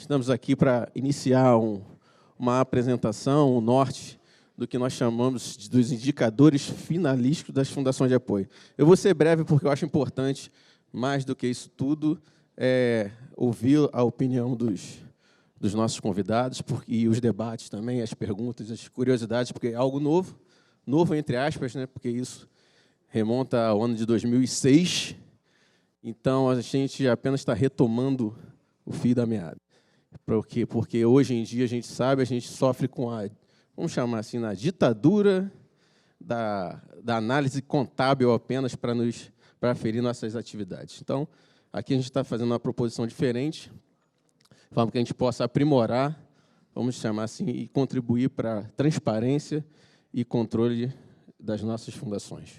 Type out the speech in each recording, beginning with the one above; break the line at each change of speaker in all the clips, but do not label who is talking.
Estamos aqui para iniciar uma apresentação, um norte do que nós chamamos dos indicadores finalísticos das fundações de apoio. Eu vou ser breve porque eu acho importante, mais do que isso tudo, ouvir a opinião dos nossos convidados e os debates também, as perguntas, as curiosidades, porque é algo novo, novo entre aspas, né, porque isso remonta ao ano de 2006, então a gente apenas está retomando o fio da meada. Porque hoje em dia a gente sabe, a gente sofre com a, vamos chamar assim, na ditadura da análise contábil apenas para aferir nossas atividades. Então, aqui a gente está fazendo uma proposição diferente, de forma que a gente possa aprimorar, vamos chamar assim, e contribuir para a transparência e controle das nossas fundações.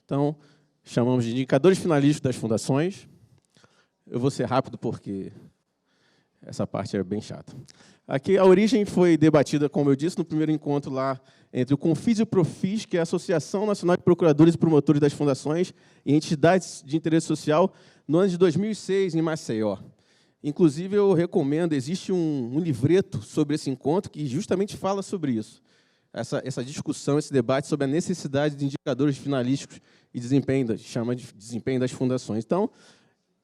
Então, chamamos de indicadores finalísticos das fundações. Eu vou ser rápido porque essa parte é bem chata. Aqui a origem foi debatida, como eu disse, no primeiro encontro lá entre o Confis e o Profis, que é a Associação Nacional de Procuradores e Promotores das Fundações e Entidades de Interesse Social, no ano de 2006, em Maceió. Inclusive, eu recomendo, existe um livreto sobre esse encontro que justamente fala sobre isso. Essa discussão, esse debate sobre a necessidade de indicadores finalísticos e desempenho, chama de desempenho das fundações. Então,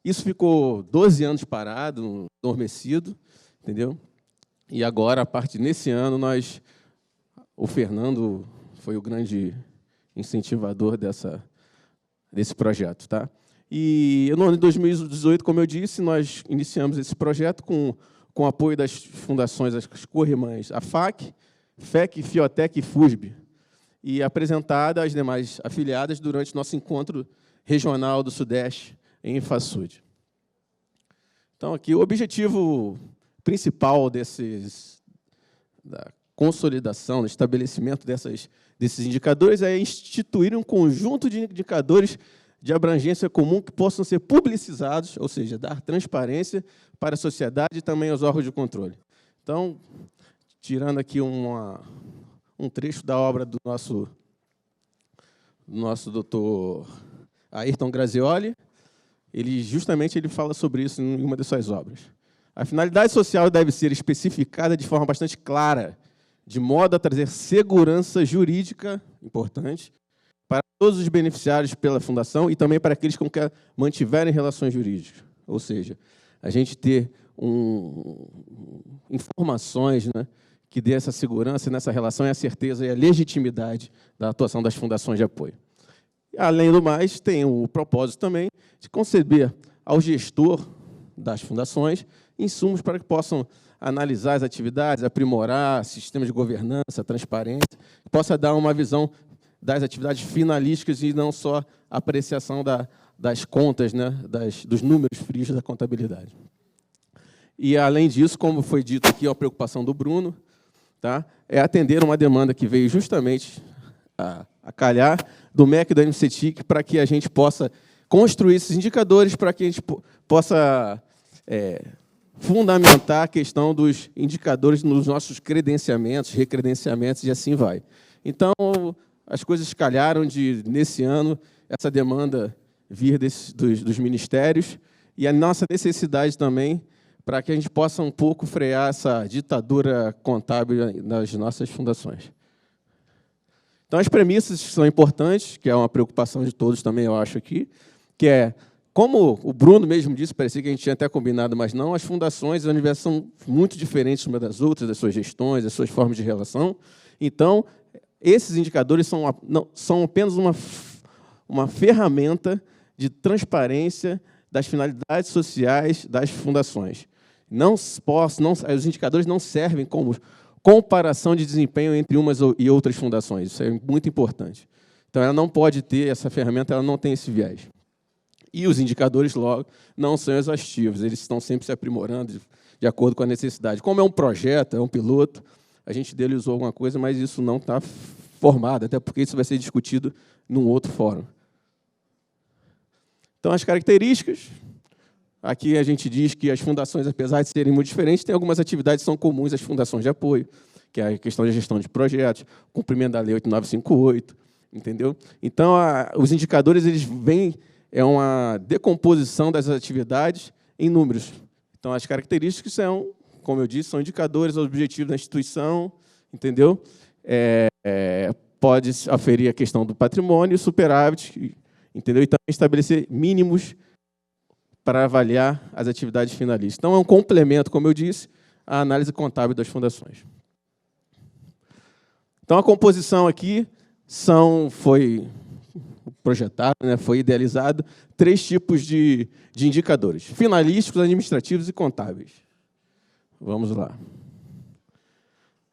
isso ficou 12 anos parado, adormecido, entendeu? E agora, a partir desse ano, o Fernando foi o grande incentivador desse projeto, tá? E no ano de 2018, como eu disse, nós iniciamos esse projeto com o apoio das fundações, as co-irmãs, a FAC, FEC, Fiotec e FUSB, e apresentada às demais afiliadas durante nosso encontro regional do Sudeste, em FASUD. Então, aqui, o objetivo principal da consolidação, do estabelecimento desses indicadores é instituir um conjunto de indicadores de abrangência comum que possam ser publicizados, ou seja, dar transparência para a sociedade e também aos órgãos de controle. Então, tirando aqui um trecho da obra do nosso doutor Ayrton Grazioli, ele fala sobre isso em uma de suas obras. A finalidade social deve ser especificada de forma bastante clara, de modo a trazer segurança jurídica, importante, para todos os beneficiários pela fundação e também para aqueles com que mantiverem relações jurídicas. Ou seja, a gente ter informações, né, que dê essa segurança nessa relação e a certeza e a legitimidade da atuação das fundações de apoio. Além do mais, tem o propósito também de conceder ao gestor das fundações insumos para que possam analisar as atividades, aprimorar sistemas de governança, transparência, que possa dar uma visão das atividades finalísticas e não só a apreciação das contas, né, dos números frios da contabilidade. E, além disso, como foi dito aqui, a preocupação do Bruno, tá, é atender uma demanda que veio justamente a calhar do MEC e da NCTIC para que a gente possa construir esses indicadores para que a gente possa fundamentar a questão dos indicadores nos nossos credenciamentos, recredenciamentos e assim vai. Então, as coisas calharam nesse ano, essa demanda vir dos ministérios e a nossa necessidade também para que a gente possa um pouco frear essa ditadura contábil nas nossas fundações. Então, as premissas são importantes, que é uma preocupação de todos também, eu acho aqui, que é, como o Bruno mesmo disse, parecia que a gente tinha até combinado, mas não, as fundações e as universidades são muito diferentes umas das outras, das suas gestões, das suas formas de relação. Então, esses indicadores são apenas uma ferramenta de transparência das finalidades sociais das fundações. Os indicadores não servem como comparação de desempenho entre umas e outras fundações. Isso é muito importante. Então, ela não pode ter, essa ferramenta ela não tem esse viés. E os indicadores, logo, não são exaustivos. Eles estão sempre se aprimorando de acordo com a necessidade. Como é um projeto, é um piloto, a gente idealizou alguma coisa, mas isso não está formado, até porque isso vai ser discutido num outro fórum. Então, as características. Aqui a gente diz que as fundações, apesar de serem muito diferentes, têm algumas atividades que são comuns às fundações de apoio, que é a questão da gestão de projetos, cumprimento da Lei 8958, entendeu? Então, os indicadores eles vêm, é uma decomposição das atividades em números. Então, as características são como eu disse, são indicadores objetivos da instituição, entendeu? Pode aferir a questão do patrimônio, superávit, entendeu? E também estabelecer mínimos para avaliar as atividades finalistas. Então, é um complemento, como eu disse, à análise contábil das fundações. Então, a composição aqui foi projetado, né, foi idealizado 3 tipos de indicadores: finalísticos, administrativos e contábeis. Vamos lá.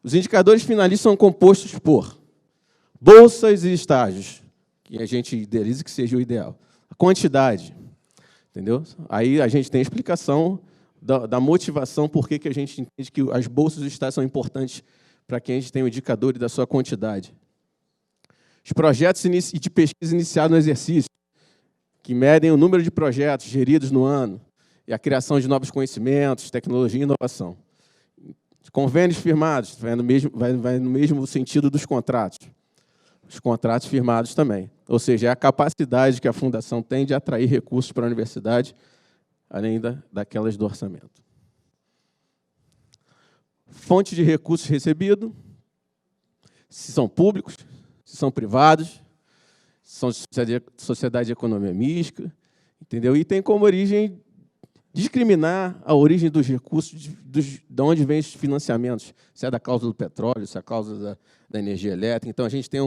Os indicadores finalistas são compostos por bolsas e estágios, que a gente idealiza que seja o ideal. A quantidade, entendeu? Aí a gente tem a explicação da motivação por que a gente entende que as bolsas e estágios são importantes para que a gente tenha o indicador da sua quantidade. Os projetos de pesquisa iniciados no exercício, que medem o número de projetos geridos no ano e a criação de novos conhecimentos, tecnologia e inovação. Convênios firmados, vai no mesmo sentido dos contratos. Os contratos firmados também. Ou seja, é a capacidade que a Fundação tem de atrair recursos para a universidade, além daquelas do orçamento. Fonte de recursos recebidos, se são públicos, se são privados, se são de sociedade de economia mista, entendeu? E tem como origem discriminar a origem dos recursos, de onde vêm os financiamentos, se é da causa do petróleo, se é a causa da energia elétrica. Então, a gente tem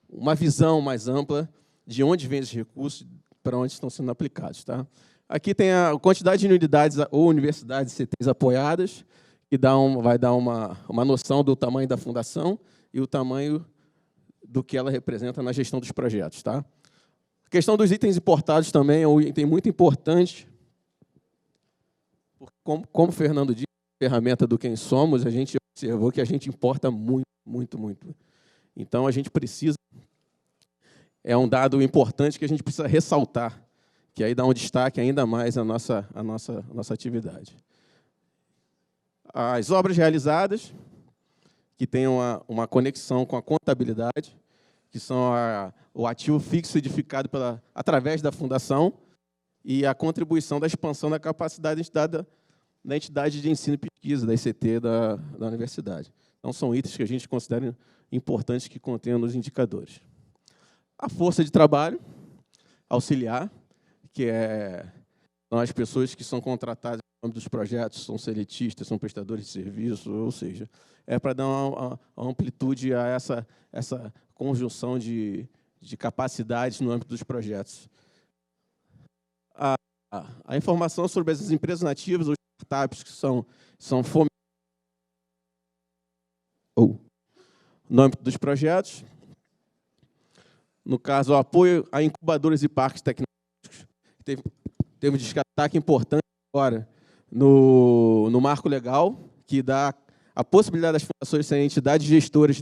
uma visão mais ampla de onde vêm os recursos, para onde estão sendo aplicados. Tá? Aqui tem a quantidade de unidades ou universidades CTs apoiadas, que vai dar uma noção do tamanho da fundação e o tamanho do que ela representa na gestão dos projetos. Tá? A questão dos itens importados também é um item muito importante, porque, como o Fernando disse, ferramenta do Quem Somos, a gente observou que a gente importa muito, muito, muito. Então, a gente precisa... É um dado importante que a gente precisa ressaltar, que aí dá um destaque ainda mais à nossa atividade. As obras realizadas, que têm uma conexão com a contabilidade, que são o ativo fixo edificado através da fundação e a contribuição da expansão da capacidade da entidade de ensino e pesquisa, da ICT da universidade. Então, são itens que a gente considera importantes que contêm nos indicadores. A força de trabalho auxiliar, que são as pessoas que são contratadas no âmbito dos projetos, são seletistas, são prestadores de serviço, ou seja, é para dar uma amplitude a essa conjunção de capacidades no âmbito dos projetos. A informação sobre as empresas nativas ou startups que são fomentadas no âmbito dos projetos. No caso, o apoio a incubadoras e parques tecnológicos. Teve um destaque importante agora no marco legal, que dá a possibilidade das fundações serem entidades gestoras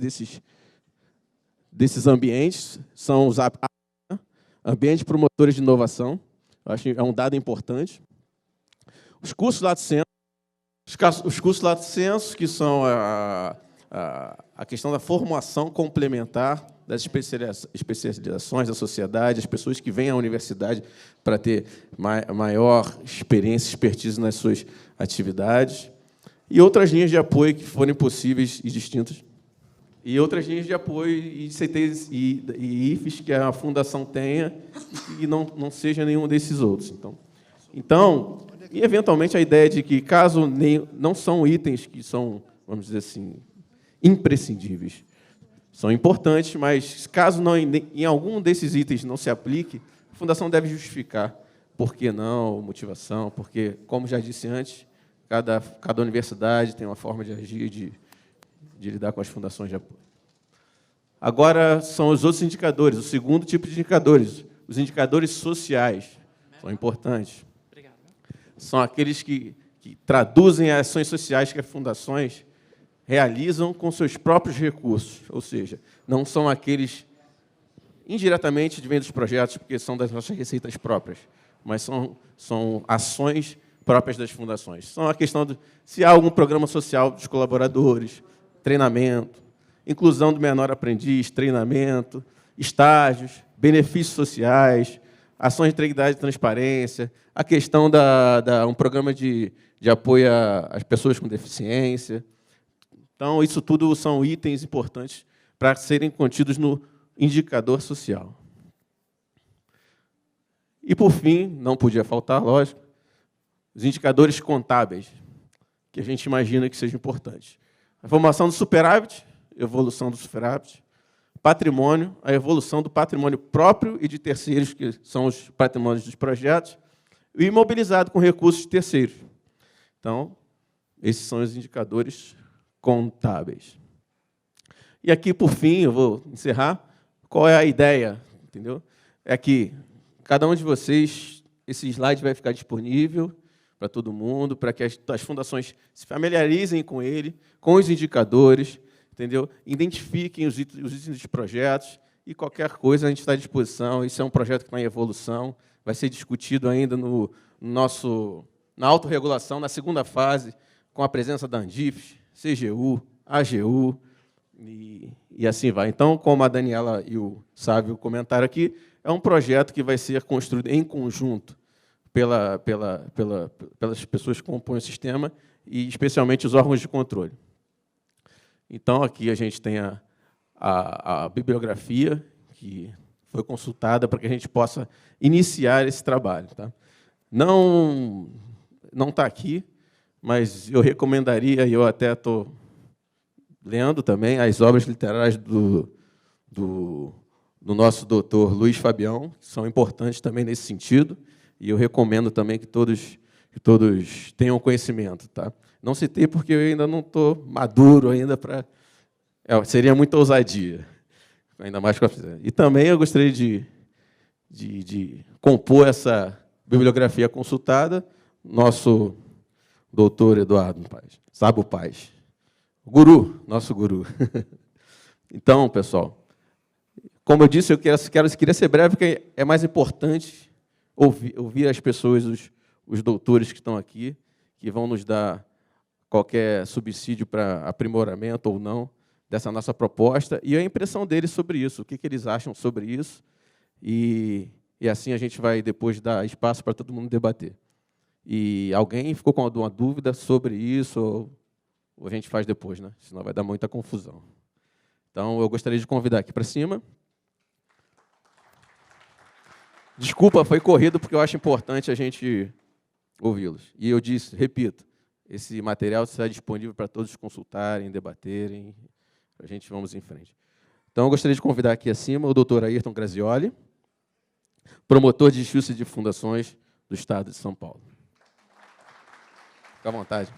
desses ambientes, são os ambientes promotores de inovação. Eu acho que é um dado importante. Os cursos lato sensu, que são a questão da formação complementar das especializações da sociedade, as pessoas que vêm à universidade para ter maior experiência, expertise nas suas atividades, e outras linhas de apoio que forem possíveis e distintas, e outras linhas de apoio e CTs e IFES que a Fundação tenha e não seja nenhum desses outros. Então, e eventualmente a ideia de que, caso não são itens que são, vamos dizer assim, imprescindíveis, são importantes, mas caso em algum desses itens não se aplique, a Fundação deve justificar por que não, motivação, porque, como já disse antes, cada universidade tem uma forma de agir, de lidar com as fundações de apoio. Agora, são os outros indicadores, o segundo tipo de indicadores, os indicadores sociais, são importantes. São aqueles que traduzem as ações sociais que as fundações realizam com seus próprios recursos, ou seja, não são aqueles indiretamente que vêm dos projetos, porque são das nossas receitas próprias, mas são ações próprias das fundações. São a questão de se há algum programa social dos colaboradores, treinamento, inclusão do menor aprendiz, treinamento, estágios, benefícios sociais, ações de integridade e transparência, a questão um programa de de apoio às pessoas com deficiência. Então, isso tudo são itens importantes para serem contidos no indicador social. E, por fim, não podia faltar, lógico, os indicadores contábeis, que a gente imagina que sejam importantes. A formação do superávit, evolução do superávit, patrimônio, a evolução do patrimônio próprio e de terceiros, que são os patrimônios dos projetos, e imobilizado com recursos de terceiros. Então, esses são os indicadores contábeis. E aqui, por fim, eu vou encerrar. Qual é a ideia? Entendeu? É que cada um de vocês, esse slide vai ficar disponível para todo mundo, para que as fundações se familiarizem com ele, com os indicadores, entendeu? Identifiquem os itens dos projetos e qualquer coisa a gente está à disposição. Isso é um projeto que está em evolução, vai ser discutido ainda na autorregulação, na segunda fase, com a presença da Andif, CGU, AGU, e assim vai. Então, como a Daniela e o Sávio comentaram aqui, é um projeto que vai ser construído em conjunto pelas pessoas que compõem o sistema e, especialmente, os órgãos de controle. Então, aqui a gente tem a bibliografia que foi consultada para que a gente possa iniciar esse trabalho. Tá? Não está aqui, mas eu recomendaria, e eu até estou lendo também, as obras literárias do nosso doutor Luiz Fabião, que são importantes também nesse sentido, e eu recomendo também que todos tenham conhecimento. Tá? Não citei porque eu ainda não estou maduro ainda para... seria muita ousadia, ainda mais com a... E também eu gostaria de compor essa bibliografia consultada, nosso doutor Eduardo Paes, Sábio Paes, nosso guru. Então, pessoal, como eu disse, eu queria ser breve, porque é mais importante ouvir as pessoas, os doutores que estão aqui, que vão nos dar qualquer subsídio para aprimoramento ou não dessa nossa proposta, e a impressão deles sobre isso, o que eles acham sobre isso, e assim a gente vai depois dar espaço para todo mundo debater. E alguém ficou com alguma dúvida sobre isso, ou a gente faz depois, né? Senão vai dar muita confusão. Então, eu gostaria de convidar aqui para cima. Desculpa, foi corrido, porque eu acho importante a gente ouvi-los. E eu repito, esse material será disponível para todos consultarem, debaterem, a gente vamos em frente. Então, eu gostaria de convidar aqui acima o doutor Ayrton Grazioli, promotor de justiça de fundações do Estado de São Paulo. Fique à vontade.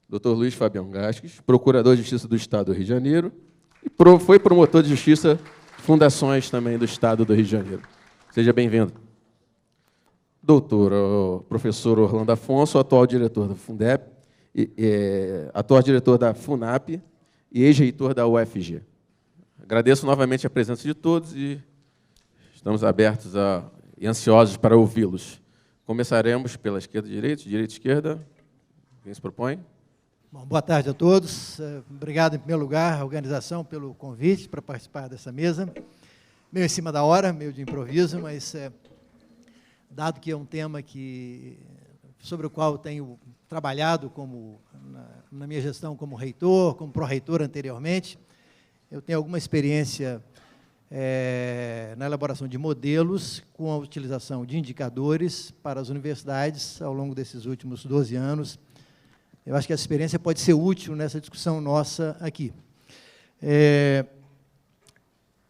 Doutor Luiz Fabião Gasques, procurador de Justiça do Estado do Rio de Janeiro, e foi promotor de Justiça de fundações também do Estado do Rio de Janeiro. Seja bem-vindo. Doutor professor Orlando Afonso, atual diretor da Fundep, atual diretor da FUNAP e ex-reitor da UFG. Agradeço novamente a presença de todos e estamos abertos e ansiosos para ouvi-los. Começaremos pela esquerda e direita, esquerda. Quem se propõe?
Bom, boa tarde a todos. Obrigado, em primeiro lugar, à organização pelo convite para participar dessa mesa. Meio em cima da hora, meio de improviso, mas dado que é um tema sobre o qual eu tenho trabalhado na minha gestão como reitor, como pró-reitor anteriormente, eu tenho alguma experiência na elaboração de modelos com a utilização de indicadores para as universidades ao longo desses últimos 12 anos. Eu acho que essa experiência pode ser útil nessa discussão nossa aqui.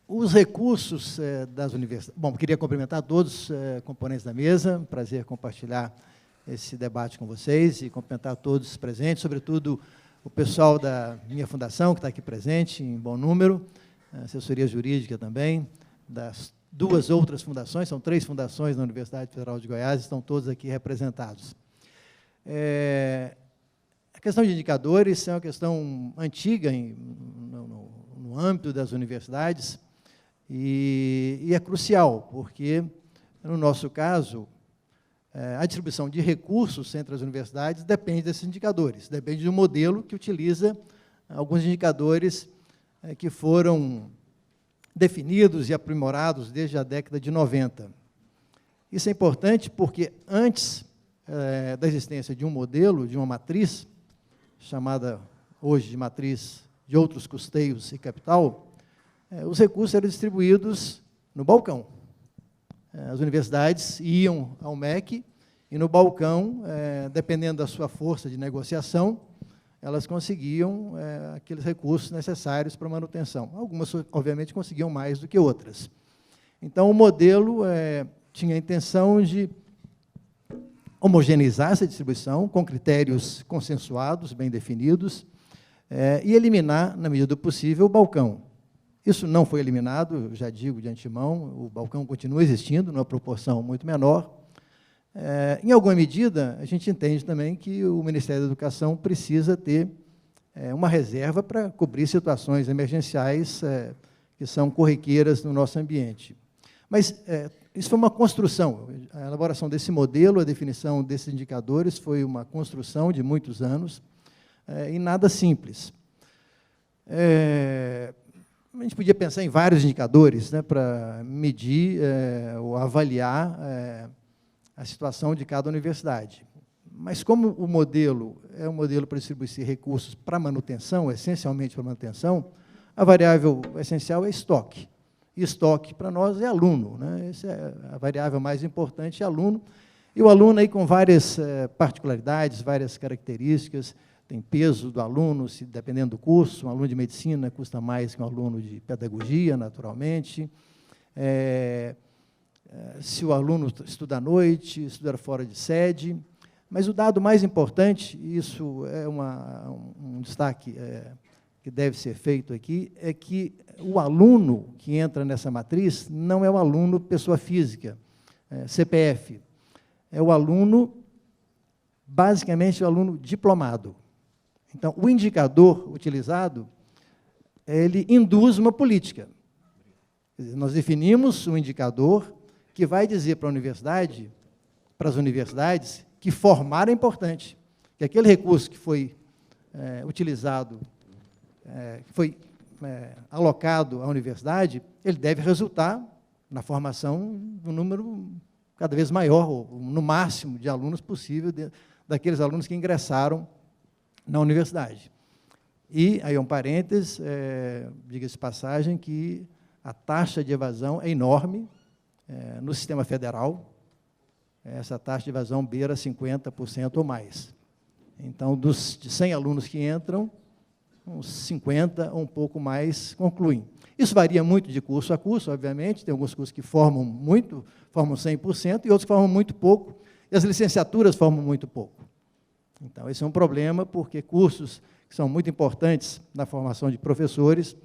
Os recursos das universidades... Bom, queria cumprimentar todos os componentes da mesa, prazer compartilhar esse debate com vocês e cumprimentar todos os presentes, sobretudo o pessoal da minha fundação, que está aqui presente em bom número, a assessoria jurídica também, das duas outras fundações, são 3 fundações na Universidade Federal de Goiás, estão todos aqui representados. A questão de indicadores é uma questão antiga no âmbito das universidades e é crucial, porque, no nosso caso, a distribuição de recursos entre as universidades depende desses indicadores, depende de um modelo que utiliza alguns indicadores que foram definidos e aprimorados desde a década de 90. Isso é importante porque, antes da existência de um modelo, de uma matriz, chamada hoje de matriz de outros custeios e capital, os recursos eram distribuídos no balcão. As universidades iam ao MEC e, no balcão, dependendo da sua força de negociação, elas conseguiam aqueles recursos necessários para a manutenção. Algumas, obviamente, conseguiam mais do que outras. Então, o modelo tinha a intenção de homogeneizar essa distribuição com critérios consensuados, bem definidos, e eliminar, na medida do possível, o balcão. Isso não foi eliminado, eu já digo de antemão, o balcão continua existindo, numa proporção muito menor. Em alguma medida, a gente entende também que o Ministério da Educação precisa ter uma reserva para cobrir situações emergenciais que são corriqueiras no nosso ambiente. Mas isso foi uma construção. A elaboração desse modelo, a definição desses indicadores, foi uma construção de muitos anos, e nada simples. A gente podia pensar em vários indicadores, né, para medir ou avaliar a situação de cada universidade. Mas, como o modelo é um modelo para distribuir recursos para manutenção, essencialmente para manutenção, a variável essencial é estoque. E estoque, para nós, é aluno, né? Essa é a variável mais importante, é aluno. E o aluno, aí, com várias particularidades, várias características, tem peso do aluno, se dependendo do curso. Um aluno de medicina custa mais que um aluno de pedagogia, naturalmente. Se o aluno estuda à noite, estuda fora de sede. Mas o dado mais importante, e isso é um destaque que deve ser feito aqui, é que o aluno que entra nessa matriz não é o aluno pessoa física, CPF. É o aluno, basicamente, o aluno diplomado. Então, o indicador utilizado, ele induz uma política. Quer dizer, nós definimos um indicador que vai dizer para a universidade, para as universidades, que formar é importante, que aquele recurso que foi utilizado, que foi alocado à universidade, ele deve resultar na formação de um número cada vez maior, ou no máximo de alunos possível, daqueles alunos que ingressaram na universidade. E, aí um parênteses, diga-se de passagem, que a taxa de evasão é enorme no sistema federal. Essa taxa de evasão beira 50% ou mais. Então, de 100 alunos que entram, uns 50 ou um pouco mais concluem. Isso varia muito de curso a curso, obviamente, tem alguns cursos que formam muito, formam 100%, e outros que formam muito pouco, e as licenciaturas formam muito pouco. Então, esse é um problema, porque cursos que são muito importantes na formação de professores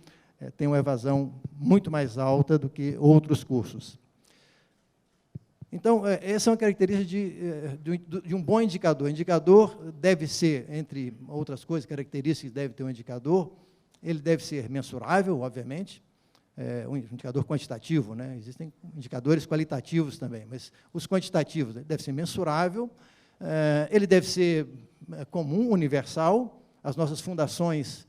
têm uma evasão muito mais alta do que outros cursos. Então, essa é uma característica de um bom indicador. O indicador deve ser, entre outras coisas, características que deve ter um indicador, ele deve ser mensurável, obviamente, um indicador quantitativo, né? Existem indicadores qualitativos também, mas os quantitativos devem ser mensurável, ele deve ser comum, universal. As nossas fundações,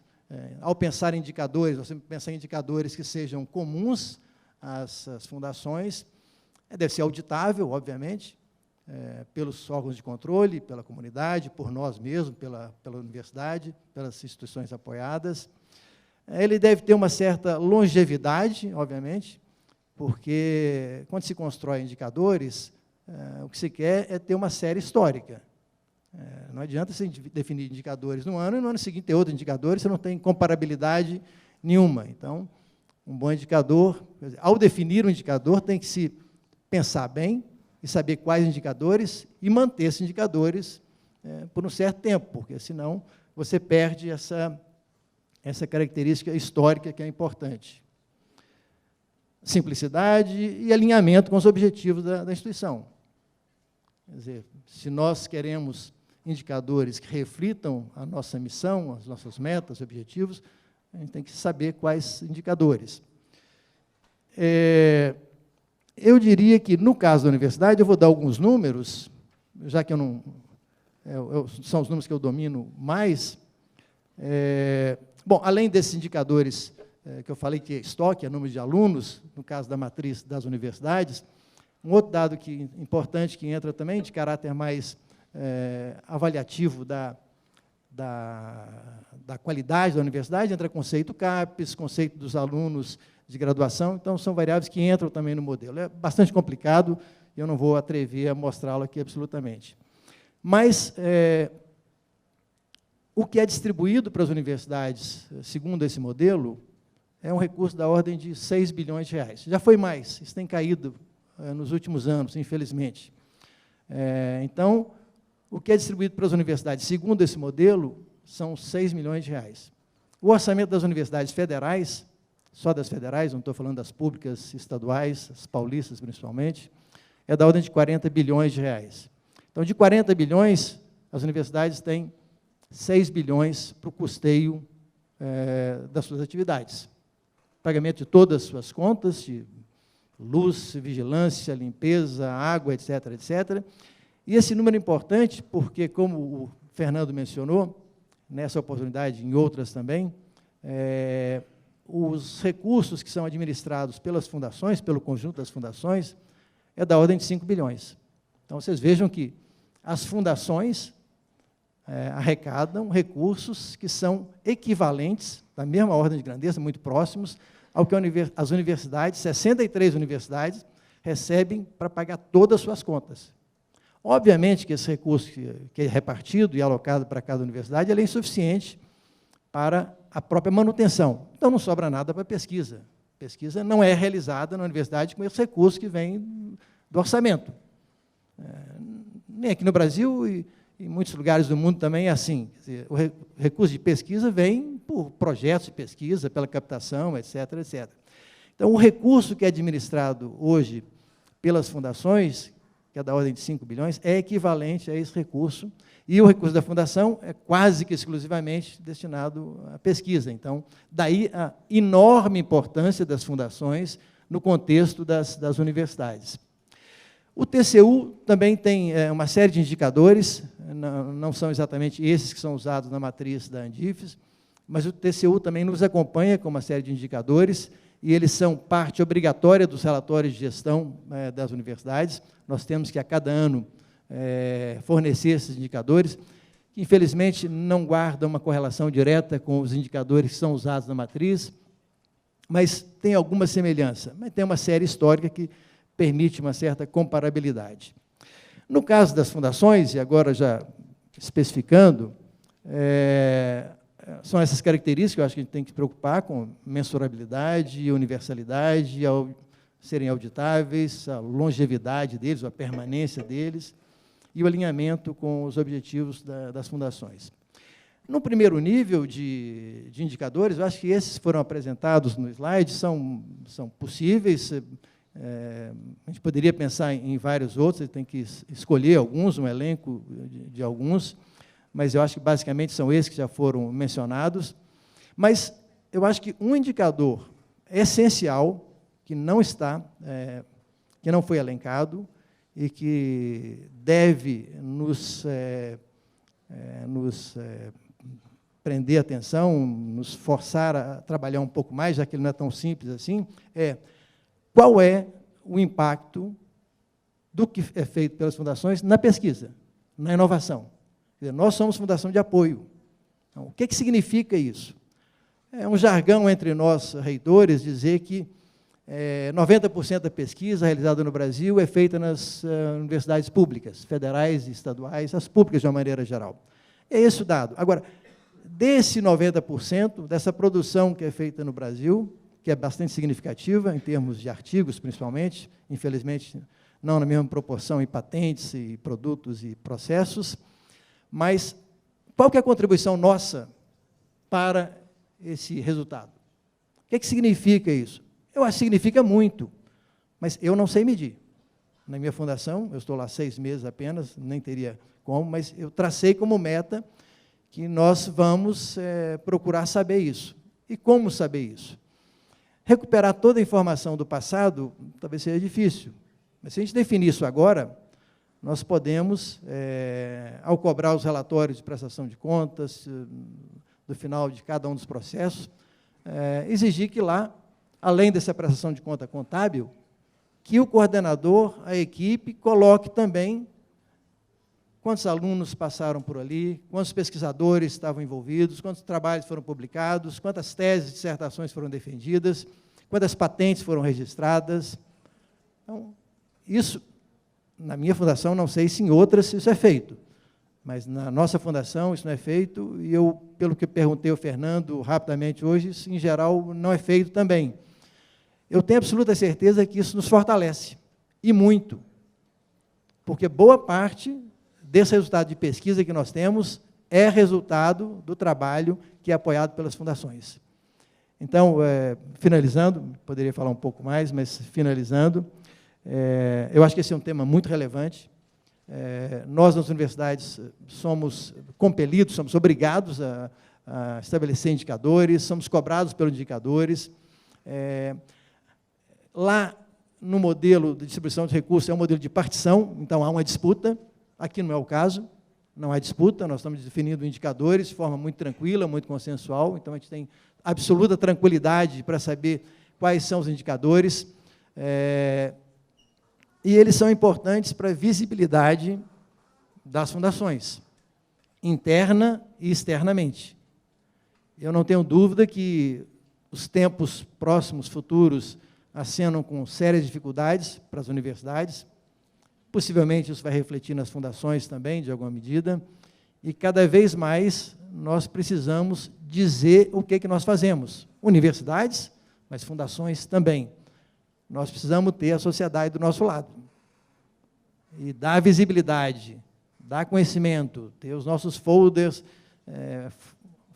ao pensar em indicadores, nós sempre pensamos em indicadores que sejam comuns às fundações. Deve ser auditável, obviamente, pelos órgãos de controle, pela comunidade, por nós mesmos, pela universidade, pelas instituições apoiadas. Ele deve ter uma certa longevidade, obviamente, porque, quando se constrói indicadores, o que se quer é ter uma série histórica. Não adianta você definir indicadores no ano, e no ano seguinte ter outros indicadores, você não tem comparabilidade nenhuma. Então, um bom indicador, ao definir um indicador, tem que se pensar bem e saber quais indicadores e manter esses indicadores por um certo tempo, porque, senão, você perde essa característica histórica que é importante. Simplicidade e alinhamento com os objetivos da instituição. Quer dizer, se nós queremos indicadores que reflitam a nossa missão, as nossas metas, objetivos, a gente tem que saber quais indicadores. Eu diria que, no caso da universidade, eu vou dar alguns números, já que eu não... são os números que eu domino mais. Bom, além desses indicadores que eu falei, que é estoque, é número de alunos, no caso da matriz das universidades, Um outro dado importante que entra também, de caráter mais avaliativo da qualidade da universidade, entra conceito CAPES, conceito dos alunos de graduação, então são variáveis que entram também no modelo. É bastante complicado, e eu não vou atrever a mostrá-lo aqui absolutamente. Mas o que é distribuído para as universidades, segundo esse modelo, é um recurso da ordem de 6 bilhões de reais. Já foi mais, isso tem caído nos últimos anos, infelizmente. Então, o que é distribuído para as universidades, segundo esse modelo, são 6 milhões de reais. O orçamento das universidades federais, só das federais, não estou falando das públicas estaduais, as paulistas principalmente, é da ordem de 40 bilhões de reais. Então, de 40 bilhões, as universidades têm 6 bilhões para o custeio das suas atividades. Pagamento de todas as suas contas, de luz, vigilância, limpeza, água, etc., etc. E esse número é importante porque, como o Fernando mencionou, nessa oportunidade e em outras também, os recursos que são administrados pelas fundações, pelo conjunto das fundações, é da ordem de 5 bilhões. Então, vocês vejam que as fundações arrecadam recursos que são equivalentes, da mesma ordem de grandeza, muito próximos, ao que as universidades, 63 universidades, recebem para pagar todas as suas contas. Obviamente que esse recurso que é repartido e alocado para cada universidade, ele é insuficiente para a própria manutenção. Então, não sobra nada para pesquisa. Pesquisa não é realizada na universidade com esse recurso que vem do orçamento. Nem aqui no Brasil e em muitos lugares do mundo também é assim. Quer dizer, o recurso de pesquisa vem por projetos de pesquisa, pela captação, etc., etc. Então, o recurso que é administrado hoje pelas fundações, que é da ordem de 5 bilhões, é equivalente a esse recurso, e o recurso da fundação é quase que exclusivamente destinado à pesquisa. Então, daí a enorme importância das fundações no contexto das universidades. O TCU também tem uma série de indicadores, não são exatamente esses que são usados na matriz da Andifes, mas o TCU também nos acompanha com uma série de indicadores, e eles são parte obrigatória dos relatórios de gestão das universidades. Nós temos que, a cada ano, fornecer esses indicadores, que, infelizmente, não guardam uma correlação direta com os indicadores que são usados na matriz, mas tem alguma semelhança, mas tem uma série histórica que permite uma certa comparabilidade. No caso das fundações, e agora já especificando, são essas características que eu acho que a gente tem que se preocupar com mensurabilidade, universalidade, serem auditáveis, a longevidade deles, a permanência deles, e o alinhamento com os objetivos das fundações. No primeiro nível de indicadores, eu acho que esses foram apresentados no slide, são possíveis. A gente poderia pensar em vários outros, tem que escolher alguns, um elenco de alguns, mas eu acho que basicamente são esses que já foram mencionados. Mas eu acho que um indicador essencial, que não está, que não foi elencado, e que deve nos prender a atenção, nos forçar a trabalhar um pouco mais, já que ele não é tão simples assim, qual é o impacto do que é feito pelas fundações na pesquisa, na inovação. Quer dizer, nós somos fundação de apoio. Então, o que significa isso? É um jargão entre nós, reitores, dizer que 90% da pesquisa realizada no Brasil é feita nas universidades públicas, federais e estaduais, as públicas de uma maneira geral. É esse o dado. Agora, desse 90%, dessa produção que é feita no Brasil, que é bastante significativa, em termos de artigos, principalmente, infelizmente, não na mesma proporção em patentes, e produtos e processos, mas qual que é a contribuição nossa para esse resultado? O que significa isso? Eu acho que significa muito, mas eu não sei medir. Na minha fundação, eu estou lá 6 meses apenas, nem teria como, mas eu tracei como meta que nós vamos procurar saber isso. E como saber isso? Recuperar toda a informação do passado talvez seja difícil, mas se a gente definir isso agora, nós podemos, ao cobrar os relatórios de prestação de contas, do final de cada um dos processos, exigir que lá, além dessa prestação de conta contábil, que o coordenador, a equipe, coloque também quantos alunos passaram por ali, quantos pesquisadores estavam envolvidos, quantos trabalhos foram publicados, quantas teses e dissertações foram defendidas, quantas patentes foram registradas. Então, isso, na minha fundação, não sei se em outras isso é feito, mas na nossa fundação isso não é feito, e eu, pelo que perguntei ao Fernando rapidamente hoje, isso, em geral, não é feito também. Eu tenho absoluta certeza que isso nos fortalece, e muito, porque boa parte desse resultado de pesquisa que nós temos é resultado do trabalho que é apoiado pelas fundações. Então, finalizando, poderia falar um pouco mais, mas finalizando, eu acho que esse é um tema muito relevante. Nós, nas universidades, somos compelidos, somos obrigados a estabelecer indicadores, somos cobrados pelos indicadores. Lá, no modelo de distribuição de recursos, é um modelo de partição, então há uma disputa. Aqui não é o caso, não há disputa, nós estamos definindo indicadores de forma muito tranquila, muito consensual, então a gente tem absoluta tranquilidade para saber quais são os indicadores, e eles são importantes para a visibilidade das fundações, interna e externamente. Eu não tenho dúvida que os tempos próximos, futuros, acenam com sérias dificuldades para as universidades, possivelmente isso vai refletir nas fundações também, de alguma medida, e cada vez mais nós precisamos dizer o que nós fazemos. Universidades, mas fundações também. Nós precisamos ter a sociedade do nosso lado. E dar visibilidade, dar conhecimento, ter os nossos folders,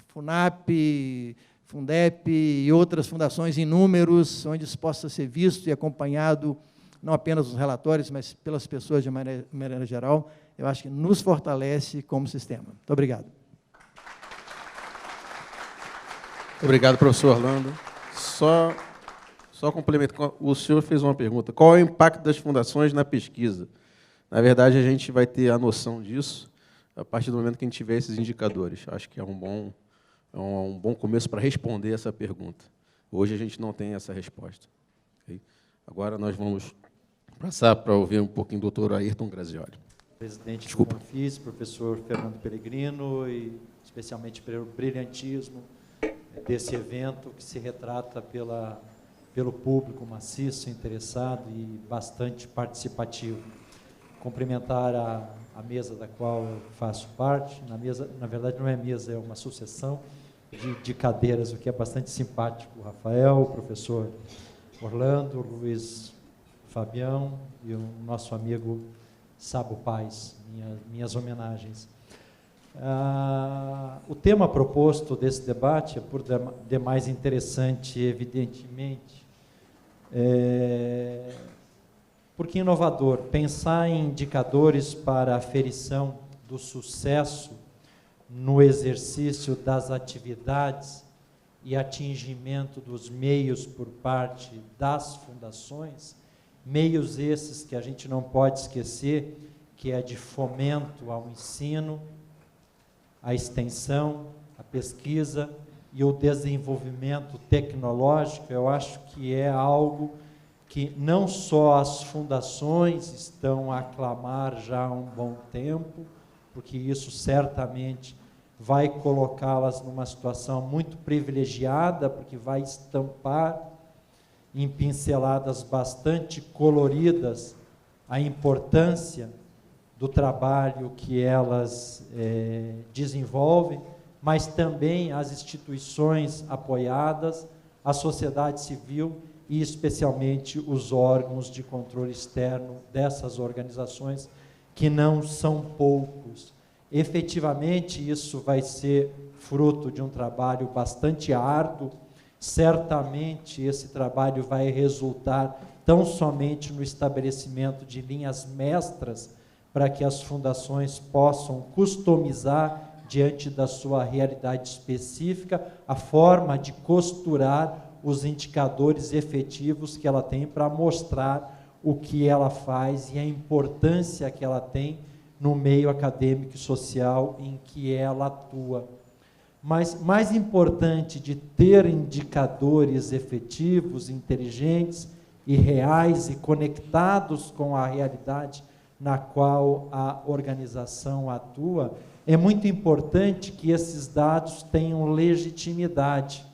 FUNAP, Fundep e outras fundações inúmeros, onde isso possa ser visto e acompanhado, não apenas nos relatórios, mas pelas pessoas de maneira geral, eu acho que nos fortalece como sistema. Muito obrigado.
Obrigado, professor Orlando. Só complementar, o senhor fez uma pergunta. Qual é o impacto das fundações na pesquisa? Na verdade, a gente vai ter a noção disso a partir do momento que a gente tiver esses indicadores. Acho que é um bom começo para responder essa pergunta. Hoje a gente não tem essa resposta. Okay? Agora nós vamos passar para ouvir um pouquinho do doutor Ayrton Grazioli.
Presidente do Confis, professor Fernando Pellegrino, e especialmente pelo brilhantismo desse evento, que se retrata pelo público maciço, interessado e bastante participativo. Cumprimentar a mesa da qual eu faço parte. Na verdade, não é mesa, é uma sucessão de cadeiras, o que é bastante simpático. O Rafael, o professor Orlando, o Luiz Fabião e o nosso amigo Sabo Paz, minhas homenagens. O tema proposto desse debate é, por demais, interessante, evidentemente, porque inovador. Pensar em indicadores para a aferição do sucesso no exercício das atividades e atingimento dos meios por parte das fundações, meios esses que a gente não pode esquecer, que é de fomento ao ensino, à extensão, à pesquisa e o desenvolvimento tecnológico. Eu acho que é algo que não só as fundações estão a clamar já há um bom tempo, porque isso certamente vai colocá-las numa situação muito privilegiada, porque vai estampar em pinceladas bastante coloridas a importância do trabalho que elas desenvolvem, mas também as instituições apoiadas, a sociedade civil e especialmente os órgãos de controle externo dessas organizações, que não são poucos. Efetivamente, isso vai ser fruto de um trabalho bastante árduo. Certamente, esse trabalho vai resultar tão somente no estabelecimento de linhas mestras para que as fundações possam customizar, diante da sua realidade específica, a forma de costurar os indicadores efetivos que ela tem para mostrar o que ela faz e a importância que ela tem no meio acadêmico e social em que ela atua. Mas mais importante de ter indicadores efetivos, inteligentes, e reais e conectados com a realidade na qual a organização atua, é muito importante que esses dados tenham legitimidade,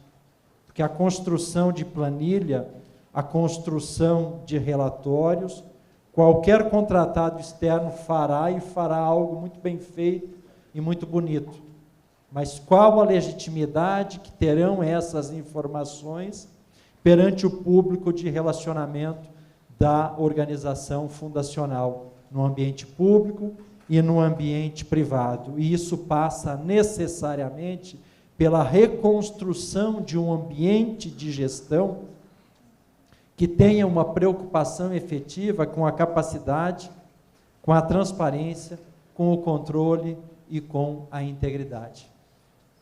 porque a construção de planilha, a construção de relatórios, qualquer contratado externo fará e fará algo muito bem feito e muito bonito. Mas qual a legitimidade que terão essas informações perante o público de relacionamento da organização fundacional, no ambiente público e no ambiente privado? E isso passa necessariamente pela reconstrução de um ambiente de gestão que tenha uma preocupação efetiva com a capacidade, com a transparência, com o controle e com a integridade.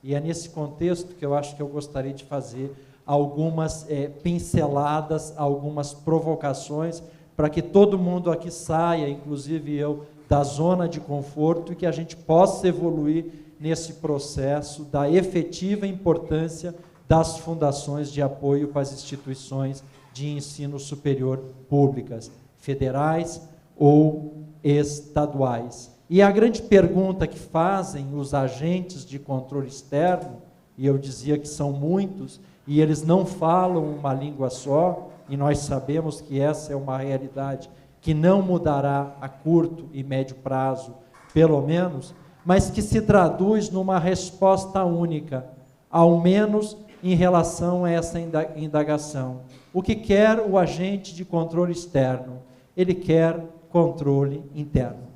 E é nesse contexto que eu acho que eu gostaria de fazer algumas pinceladas, algumas provocações, para que todo mundo aqui saia, inclusive eu, da zona de conforto, e que a gente possa evoluir nesse processo da efetiva importância das fundações de apoio para as instituições de ensino superior públicas, federais ou estaduais. E a grande pergunta que fazem os agentes de controle externo, e eu dizia que são muitos, e eles não falam uma língua só, e nós sabemos que essa é uma realidade que não mudará a curto e médio prazo, pelo menos, mas que se traduz numa resposta única, ao menos em relação a essa indagação. O que quer o agente de controle externo? Ele quer controle interno.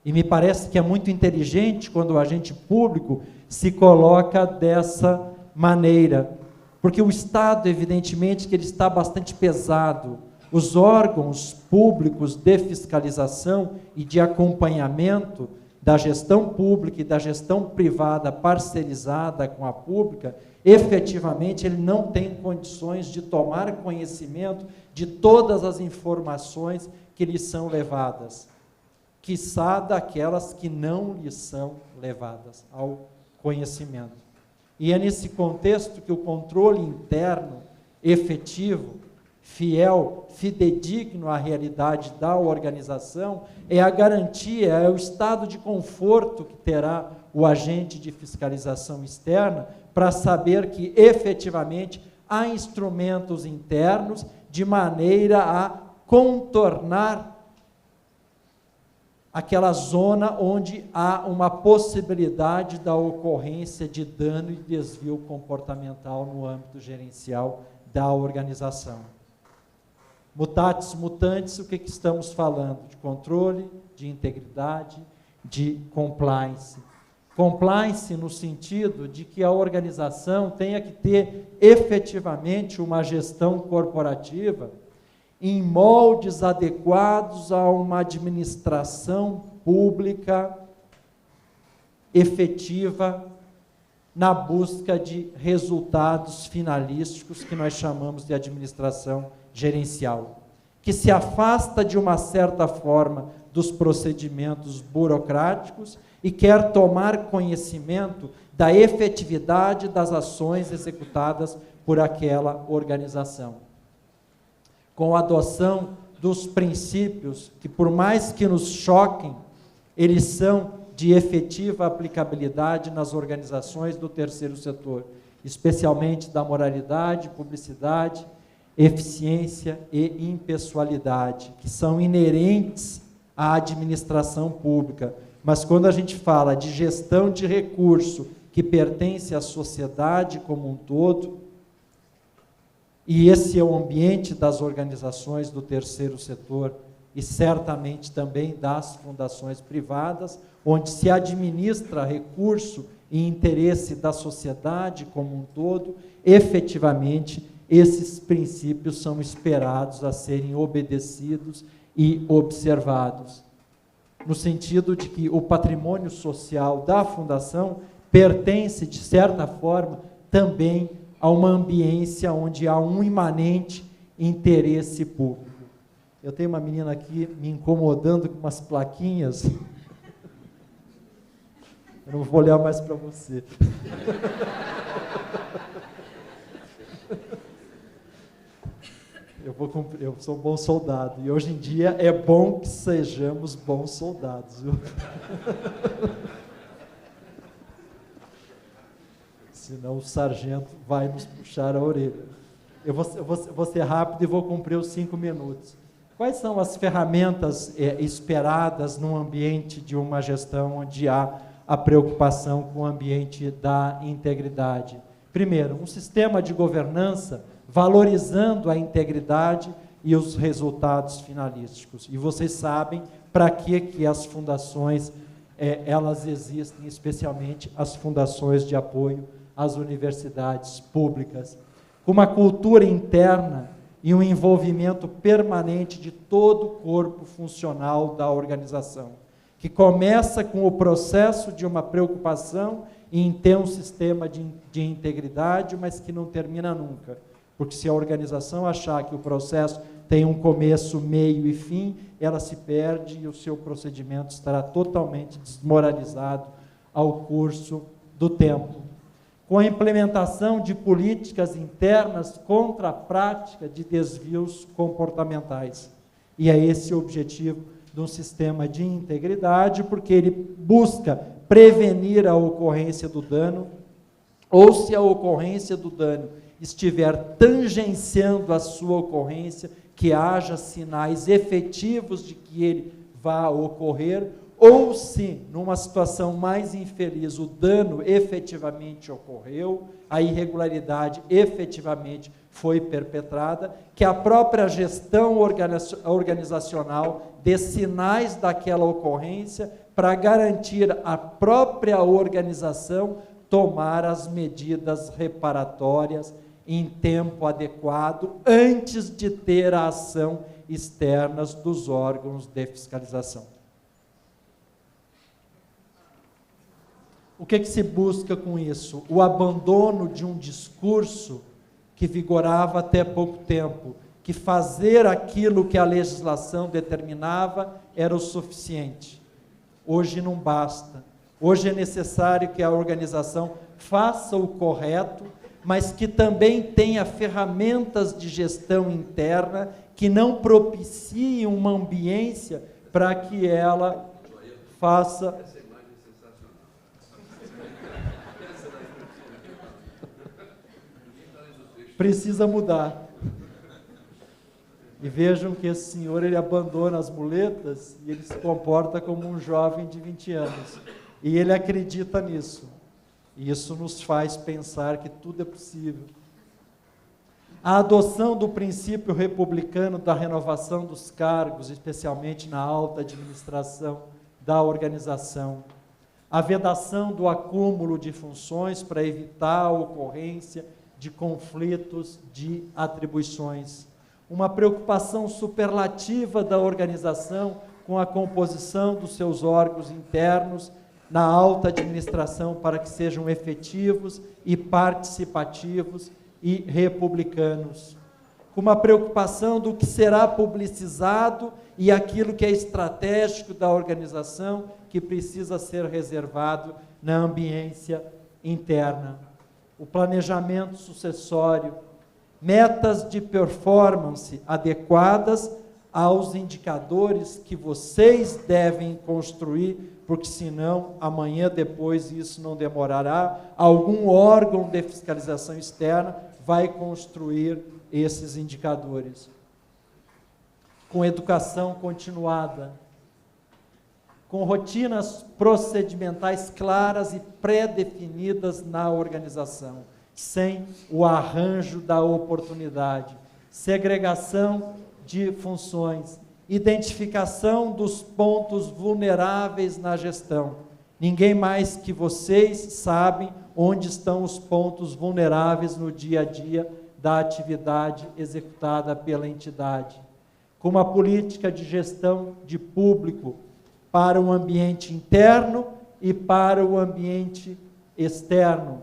E me parece que é muito inteligente quando o agente público se coloca dessa maneira, porque o Estado, evidentemente, que ele está bastante pesado. Os órgãos públicos de fiscalização e de acompanhamento da gestão pública e da gestão privada parcerizada com a pública, efetivamente ele não tem condições de tomar conhecimento de todas as informações que lhe são levadas, quiçá daquelas que não lhe são levadas ao conhecimento. E é nesse contexto que o controle interno, efetivo, fiel, fidedigno à realidade da organização, é a garantia, é o estado de conforto que terá o agente de fiscalização externa para saber que, efetivamente, há instrumentos internos de maneira a contornar aquela zona onde há uma possibilidade da ocorrência de dano e desvio comportamental no âmbito gerencial da organização. Mutatis mutandis, o que estamos falando? De controle, de integridade, de compliance. Compliance no sentido de que a organização tenha que ter efetivamente uma gestão corporativa em moldes adequados a uma administração pública efetiva na busca de resultados finalísticos que nós chamamos de administração gerencial, que se afasta de uma certa forma dos procedimentos burocráticos e quer tomar conhecimento da efetividade das ações executadas por aquela organização, com a adoção dos princípios que, por mais que nos choquem, eles são de efetiva aplicabilidade nas organizações do terceiro setor, especialmente da moralidade, publicidade, eficiência e impessoalidade, que são inerentes à administração pública. Mas quando a gente fala de gestão de recurso que pertence à sociedade como um todo, e esse é o ambiente das organizações do terceiro setor e certamente também das fundações privadas, onde se administra recurso e interesse da sociedade como um todo, efetivamente esses princípios são esperados a serem obedecidos e observados, no sentido de que o patrimônio social da fundação pertence, de certa forma, também a uma ambiência onde há um imanente interesse público. Eu tenho uma menina aqui me incomodando com umas plaquinhas. Eu não vou olhar mais para você. Eu eu sou bom soldado, e hoje em dia é bom que sejamos bons soldados, viu? Senão o sargento vai nos puxar a orelha. Eu vou ser rápido e vou cumprir os 5 minutos. Quais são as ferramentas esperadas num ambiente de uma gestão onde há a preocupação com o ambiente da integridade? Primeiro, um sistema de governança valorizando a integridade e os resultados finalísticos. E vocês sabem para que as fundações elas existem, especialmente as fundações de apoio às universidades públicas, com uma cultura interna e um envolvimento permanente de todo o corpo funcional da organização, que começa com o processo de uma preocupação em ter um sistema de integridade, mas que não termina nunca. Porque se a organização achar que o processo tem um começo, meio e fim, ela se perde e o seu procedimento estará totalmente desmoralizado ao curso do tempo. Com a implementação de políticas internas contra a prática de desvios comportamentais. E é esse o objetivo de um sistema de integridade, porque ele busca prevenir a ocorrência do dano, ou se a ocorrência do dano estiver tangenciando a sua ocorrência, que haja sinais efetivos de que ele vá ocorrer, ou se, numa situação mais infeliz, o dano efetivamente ocorreu, a irregularidade efetivamente foi perpetrada, que a própria gestão organizacional dê sinais daquela ocorrência para garantir a própria organização tomar as medidas reparatórias em tempo adequado, antes de ter a ação externa dos órgãos de fiscalização. O que se busca com isso? O abandono de um discurso que vigorava até pouco tempo, que fazer aquilo que a legislação determinava era o suficiente. Hoje não basta. Hoje é necessário que a organização faça o correto, mas que também tenha ferramentas de gestão interna que não propiciem uma ambiência para que ela faça... Precisa mudar. E vejam que esse senhor, ele abandona as muletas e ele se comporta como um jovem de 20 anos. E ele acredita nisso. E isso nos faz pensar que tudo é possível. A adoção do princípio republicano da renovação dos cargos, especialmente na alta administração da organização. A vedação do acúmulo de funções para evitar a ocorrência de conflitos de atribuições. Uma preocupação superlativa da organização com a composição dos seus órgãos internos na alta administração para que sejam efetivos e participativos e republicanos. Com uma preocupação do que será publicizado e aquilo que é estratégico da organização que precisa ser reservado na ambiência interna. O planejamento sucessório, metas de performance adequadas aos indicadores que vocês devem construir, porque senão, amanhã depois, isso não demorará, algum órgão de fiscalização externa vai construir esses indicadores. Com educação continuada, com rotinas procedimentais claras e pré-definidas na organização, sem o arranjo da oportunidade, segregação de funções, identificação dos pontos vulneráveis na gestão. Ninguém mais que vocês sabem onde estão os pontos vulneráveis no dia a dia da atividade executada pela entidade. Com uma política de gestão de público para o ambiente interno e para o ambiente externo.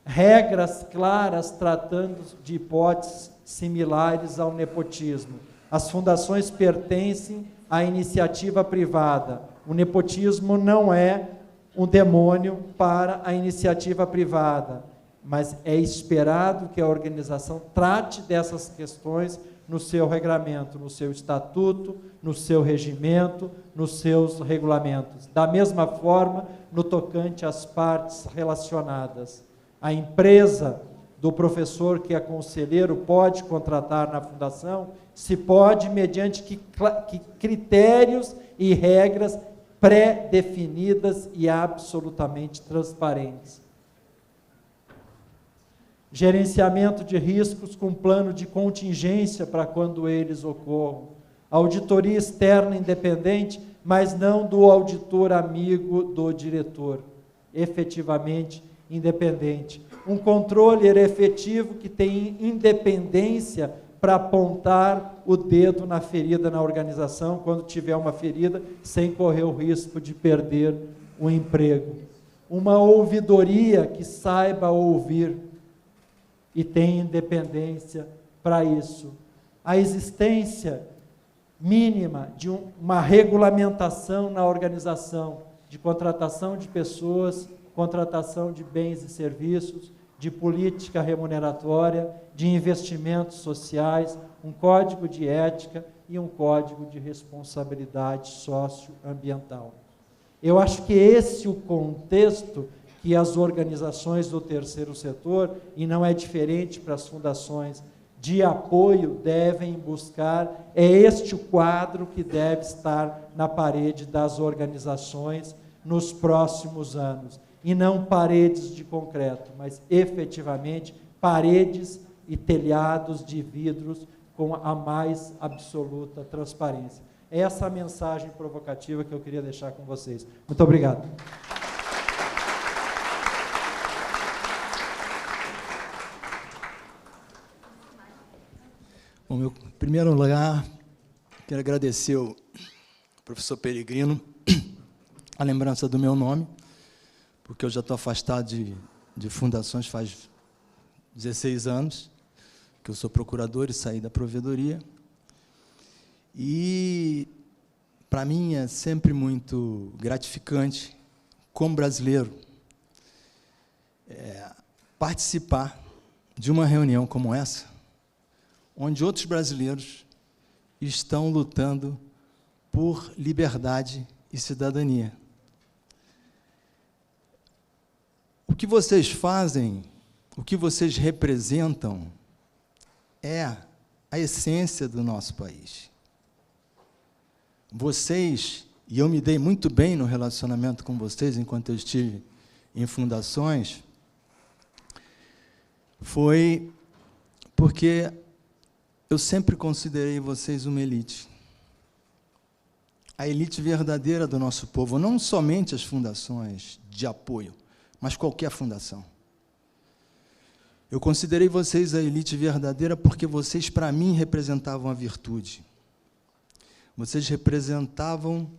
Regras claras tratando de hipóteses similares ao nepotismo. As fundações pertencem à iniciativa privada. O nepotismo não é um demônio para a iniciativa privada, mas é esperado que a organização trate dessas questões no seu regramento, no seu estatuto, no seu regimento, nos seus regulamentos. Da mesma forma, no tocante às partes relacionadas. A empresa do professor que é conselheiro pode contratar na fundação? Se pode, mediante que critérios e regras pré-definidas e absolutamente transparentes. Gerenciamento de riscos com plano de contingência para quando eles ocorram. Auditoria externa independente, mas não do auditor amigo do diretor, efetivamente independente. Um controle efetivo que tem independência para apontar o dedo na ferida na organização, quando tiver uma ferida, sem correr o risco de perder o emprego. Uma ouvidoria que saiba ouvir e tem independência para isso. A existência mínima de uma regulamentação na organização, de contratação de pessoas, contratação de bens e serviços, de política remuneratória, de investimentos sociais, um código de ética e um código de responsabilidade socioambiental. Eu acho que esse é o contexto que as organizações do terceiro setor, e não é diferente para as fundações de apoio, devem buscar. É este o quadro que deve estar na parede das organizações nos próximos anos. E não paredes de concreto, mas efetivamente paredes e telhados de vidros com a mais absoluta transparência. Essa é a mensagem provocativa que eu queria deixar com vocês. Muito obrigado.
Bom, em primeiro lugar, quero agradecer ao professor Peregrino a lembrança do meu nome, porque eu já estou afastado de fundações faz 16 anos, que eu sou procurador e saí da provedoria. E, para mim, é sempre muito gratificante, como brasileiro, participar de uma reunião como essa, onde outros brasileiros estão lutando por liberdade e cidadania. O que vocês fazem, o que vocês representam, é a essência do nosso país. Vocês, e eu me dei muito bem no relacionamento com vocês enquanto eu estive em fundações, foi porque eu sempre considerei vocês uma elite. A elite verdadeira do nosso povo, não somente as fundações de apoio, mas qualquer fundação. Eu considerei vocês a elite verdadeira porque vocês, para mim, representavam a virtude. Vocês representavam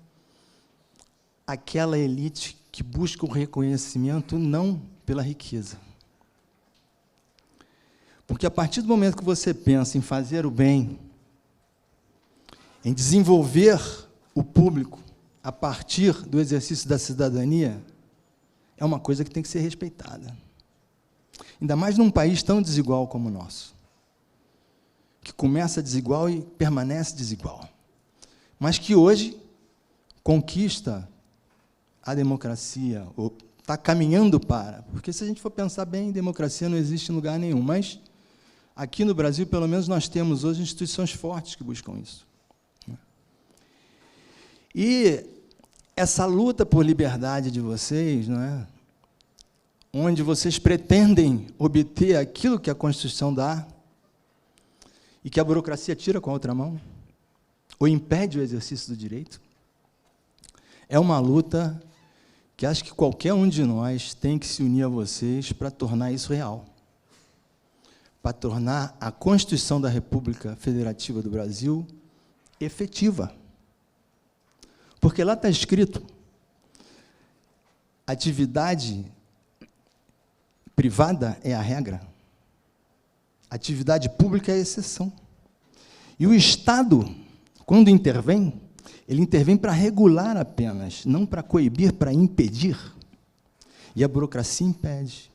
aquela elite que busca o reconhecimento não pela riqueza. Porque, a partir do momento que você pensa em fazer o bem, em desenvolver o público a partir do exercício da cidadania, é uma coisa que tem que ser respeitada. Ainda mais num país tão desigual como o nosso, que começa desigual e permanece desigual, mas que hoje conquista a democracia, ou está caminhando para, porque se a gente for pensar bem, democracia não existe em lugar nenhum, mas aqui no Brasil, pelo menos, nós temos hoje instituições fortes que buscam isso. E essa luta por liberdade de vocês, não é? Onde vocês pretendem obter aquilo que a Constituição dá e que a burocracia tira com a outra mão, ou impede o exercício do direito, é uma luta que acho que qualquer um de nós tem que se unir a vocês para tornar isso real, para tornar a Constituição da República Federativa do Brasil efetiva. Porque lá está escrito, atividade privada é a regra, atividade pública é a exceção. E o Estado, quando intervém, ele intervém para regular apenas, não para coibir, para impedir. E a burocracia impede.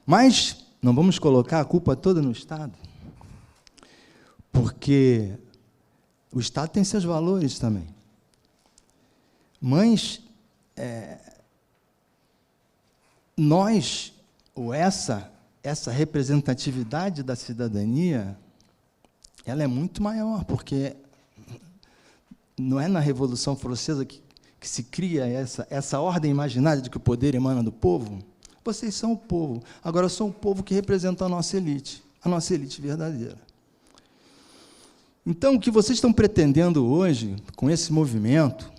Mas não vamos colocar a culpa toda no Estado. porque o Estado tem seus valores também. Mas nós, ou essa representatividade da cidadania, ela é muito maior, porque não é na Revolução Francesa que se cria essa ordem imaginária de que o poder emana do povo. Vocês são o povo. Agora, eu sou um povo que representa a nossa elite verdadeira. Então, o que vocês estão pretendendo hoje, com esse movimento,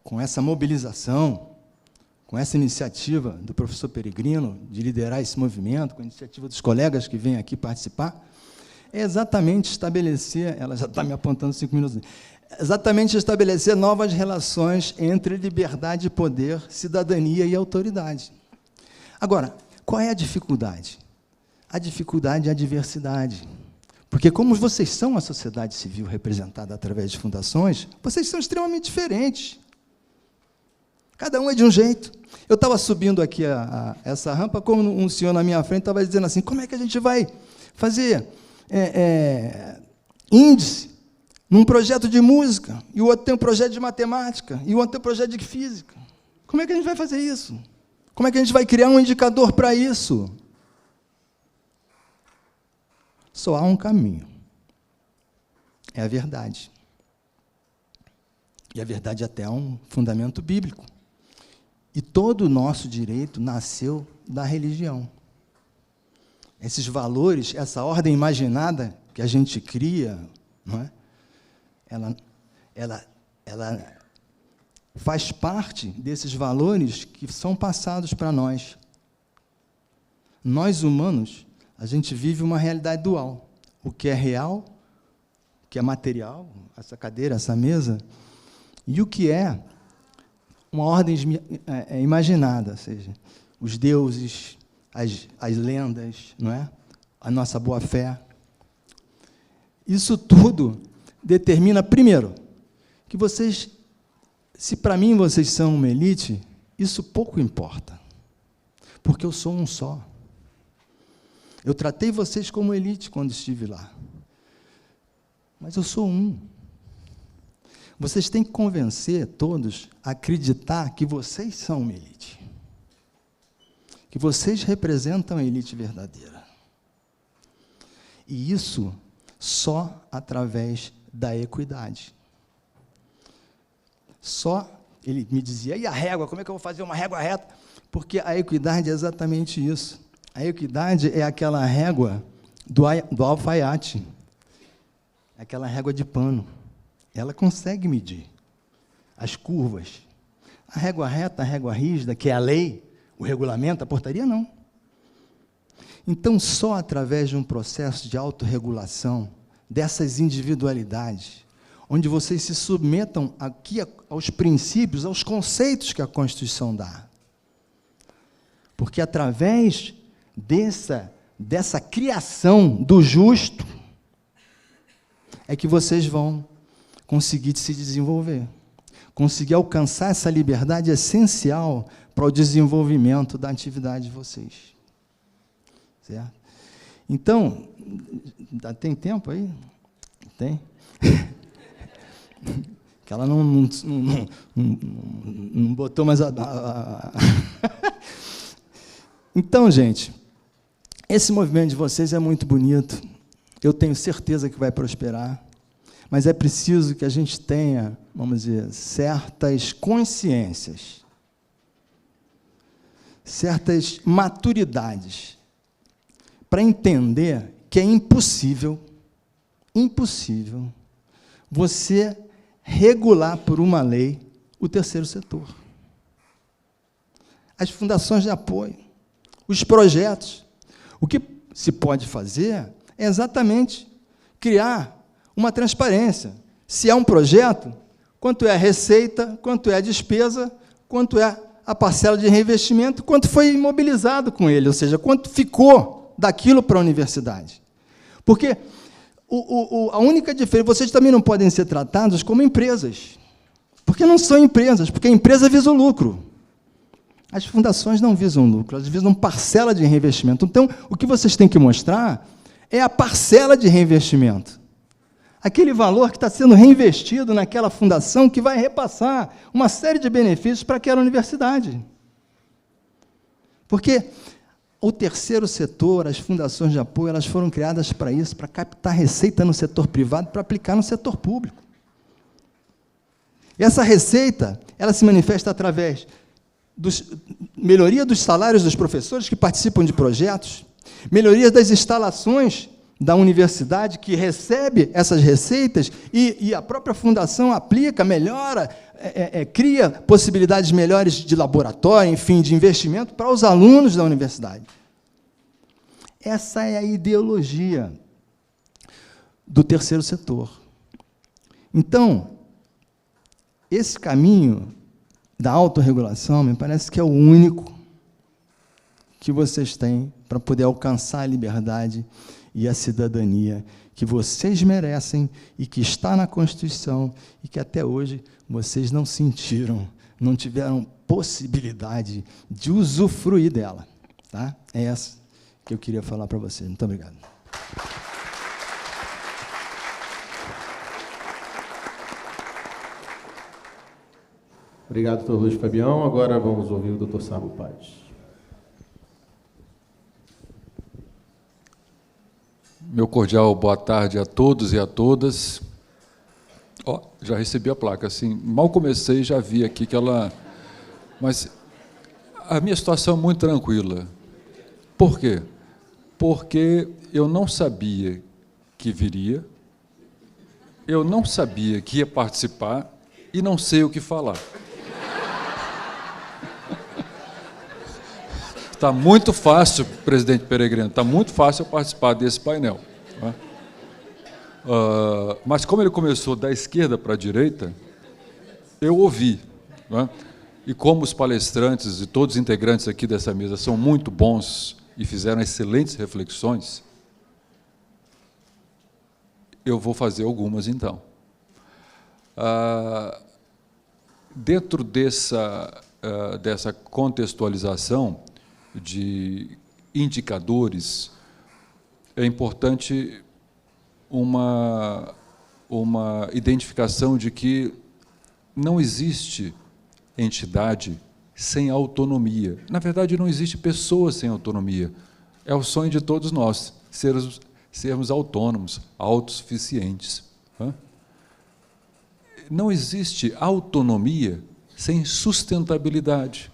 com essa mobilização, com essa iniciativa do professor Peregrino de liderar esse movimento, com a iniciativa dos colegas que vêm aqui participar, é exatamente estabelecer, ela já está me apontando 5 minutos, exatamente estabelecer novas relações entre liberdade e poder, cidadania e autoridade. Agora, qual é a dificuldade? A dificuldade é a diversidade. Porque, como vocês são a sociedade civil representada através de fundações, vocês são extremamente diferentes. Cada um é de um jeito. Eu estava subindo aqui essa rampa, como um senhor na minha frente estava dizendo assim, como é que a gente vai fazer índice num projeto de música, e o outro tem um projeto de matemática, e o outro tem um projeto de física? Como é que a gente vai fazer isso? Como é que a gente vai criar um indicador para isso? Só há um caminho. É a verdade. E a verdade até é um fundamento bíblico. E todo o nosso direito nasceu da religião. Esses valores, essa ordem imaginada que a gente cria, não é? Ela faz parte desses valores que são passados para nós. Nós, humanos, a gente vive uma realidade dual. O que é real, o que é material, essa cadeira, essa mesa, e o que é uma ordem imaginada, ou seja, os deuses, as lendas, não é? A nossa boa-fé. Isso tudo determina, primeiro, que vocês, se para mim vocês são uma elite, isso pouco importa, porque eu sou um só. Eu tratei vocês como elite quando estive lá, mas eu sou um. Vocês têm que convencer todos a acreditar que vocês são uma elite, que vocês representam a elite verdadeira. E isso só através da equidade. Só, ele me dizia, e a régua, como é que eu vou fazer uma régua reta? Porque a equidade é exatamente isso. A equidade é aquela régua do alfaiate, aquela régua de pano. Ela consegue medir as curvas. A régua reta, a régua rígida, que é a lei, o regulamento, a portaria, não. Então, só através de um processo de autorregulação, dessas individualidades, onde vocês se submetam aqui aos princípios, aos conceitos que a Constituição dá. Porque através dessa criação do justo, é que vocês vão conseguir se desenvolver, conseguir alcançar essa liberdade essencial para o desenvolvimento da atividade de vocês. Certo? Então, tem tempo aí? Tem? Que ela não botou mais Então, gente, esse movimento de vocês é muito bonito, eu tenho certeza que vai prosperar, mas é preciso que a gente tenha, vamos dizer, certas consciências, certas maturidades, para entender que é impossível você regular por uma lei o terceiro setor. As fundações de apoio, os projetos. O que se pode fazer é exatamente criar uma transparência. Se é um projeto, quanto é a receita, quanto é a despesa, quanto é a parcela de reinvestimento, quanto foi imobilizado com ele, ou seja, quanto ficou daquilo para a universidade. Porque a única diferença, vocês também não podem ser tratados como empresas, porque não são empresas, porque a empresa visa o lucro. As fundações não visam lucro, elas visam parcela de reinvestimento. Então, o que vocês têm que mostrar é a parcela de reinvestimento. aquele valor que está sendo reinvestido naquela fundação que vai repassar uma série de benefícios para aquela universidade. Porque o terceiro setor, as fundações de apoio, elas foram criadas para isso, para captar receita no setor privado, para aplicar no setor público. E essa receita, ela se manifesta através da melhoria dos salários dos professores que participam de projetos, melhoria das instalações da universidade, que recebe essas receitas, e a própria fundação aplica, melhora, cria possibilidades melhores de laboratório, enfim, de investimento para os alunos da universidade. Essa é a ideologia do terceiro setor. Então, esse caminho da autorregulação, me parece que é o único que vocês têm para poder alcançar a liberdade e a cidadania que vocês merecem e que está na Constituição e que até hoje vocês não sentiram, não tiveram possibilidade de usufruir dela. Tá? É essa que eu queria falar para vocês. Muito obrigado.
Obrigado, doutor Luiz Fabião. Agora vamos ouvir o doutor Sábio Paz.
Meu cordial boa tarde a todos e a todas. Já recebi a placa, assim, mal comecei, já vi aqui que ela... Mas a minha situação é muito tranquila. Por quê? Porque eu não sabia que viria, eu não sabia que ia participar e não sei o que falar. Está muito fácil, presidente Peregrino, está muito fácil eu participar desse painel. Né? Mas como ele começou da esquerda para a direita, eu ouvi. Né? E como os palestrantes e todos os integrantes aqui dessa mesa são muito bons e fizeram excelentes reflexões, eu vou fazer algumas, então. Dentro dessa contextualização de indicadores, é importante uma identificação de que não existe entidade sem autonomia. Na verdade, não existe pessoa sem autonomia. É o sonho de todos nós, sermos autônomos, autossuficientes. Não existe autonomia sem sustentabilidade.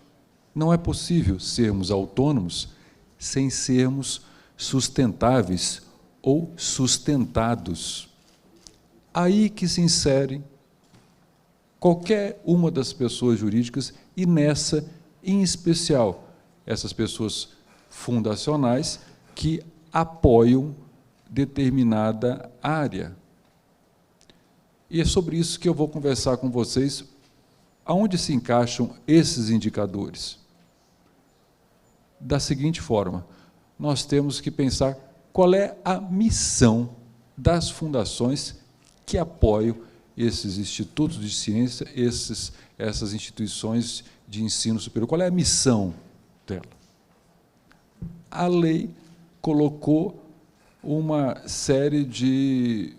Não é possível sermos autônomos sem sermos sustentáveis ou sustentados. Aí que se insere qualquer uma das pessoas jurídicas e nessa, em especial, essas pessoas fundacionais que apoiam determinada área. E é sobre isso que eu vou conversar com vocês. Aonde se encaixam esses indicadores? Da seguinte forma, nós temos que pensar qual é a missão das fundações que apoiam esses institutos de ciência, essas instituições de ensino superior. Qual é a missão dela? A lei colocou uma série de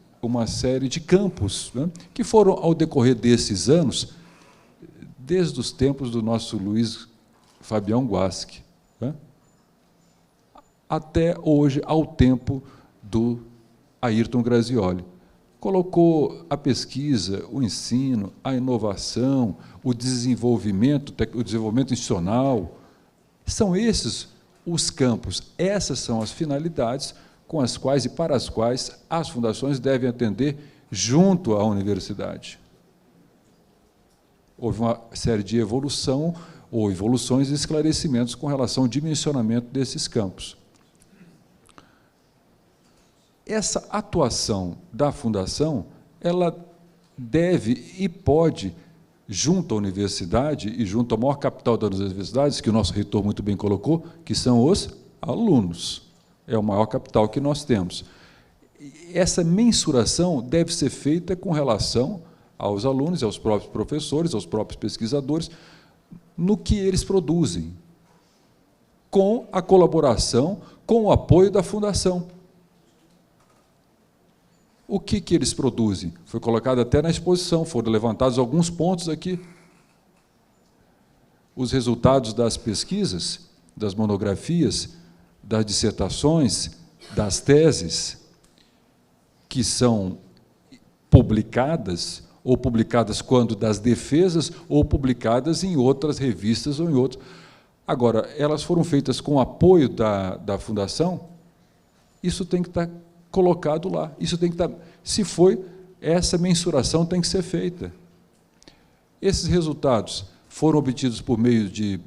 campos, né, que foram, ao decorrer desses anos, desde os tempos do nosso Luiz Fabião Guasque, né, até hoje, ao tempo do Ayrton Grazioli. Colocou a pesquisa, o ensino, a inovação, o desenvolvimento institucional. São esses os campos, essas são as finalidades com as quais e para as quais as fundações devem atender junto à universidade. Houve uma série de evoluções e esclarecimentos com relação ao dimensionamento desses campos. Essa atuação da fundação, ela deve e pode, junto à universidade e junto ao maior capital das universidades, que o nosso reitor muito bem colocou, que são os alunos. É o maior capital que nós temos. Essa mensuração deve ser feita com relação aos alunos, aos próprios professores, aos próprios pesquisadores, no que eles produzem, com a colaboração, com o apoio da fundação. O que eles produzem? Foi colocado até na exposição, foram levantados alguns pontos aqui. Os resultados das pesquisas, das monografias, das dissertações, das teses, que são publicadas, ou publicadas quando das defesas, ou publicadas em outras revistas ou em outros. Agora, elas foram feitas com apoio da Fundação, isso tem que estar colocado lá. Isso tem que estar, se foi, essa mensuração tem que ser feita. Esses resultados foram obtidos por meio de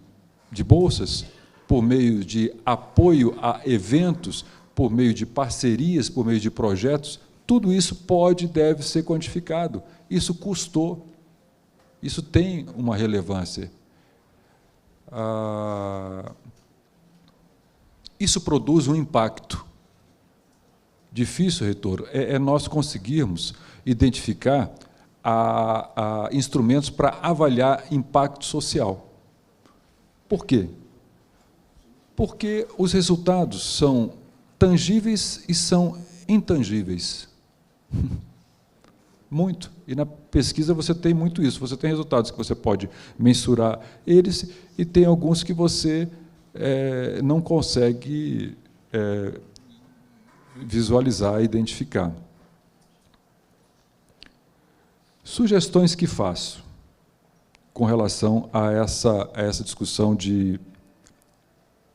bolsas, por meio de apoio a eventos, por meio de parcerias, por meio de projetos. Tudo isso pode e deve ser quantificado. Isso custou, isso tem uma relevância. Isso produz um impacto. Difícil, reitor, é nós conseguirmos identificar instrumentos para avaliar impacto social. Por quê? Porque os resultados são tangíveis e são intangíveis. Muito. E na pesquisa você tem muito isso. Você tem resultados que você pode mensurar eles e tem alguns que você não consegue visualizar, identificar. Sugestões que faço com relação a essa discussão de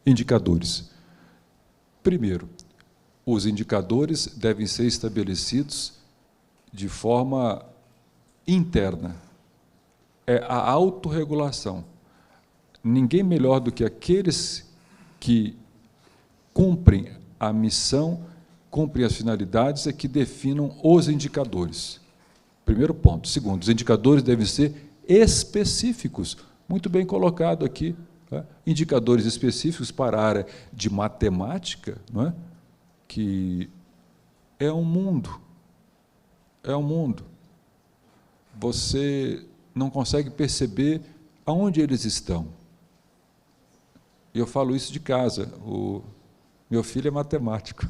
indicadores. Primeiro, os indicadores devem ser estabelecidos de forma interna. É a autorregulação. Ninguém melhor do que aqueles que cumprem a missão, cumprem as finalidades, é que definam os indicadores. Primeiro ponto. Segundo, os indicadores devem ser específicos. Muito bem colocado aqui. Né? Indicadores específicos para a área de matemática, não é? Que é um mundo. É um mundo. Você não consegue perceber aonde eles estão. E eu falo isso de casa. Meu filho é matemático.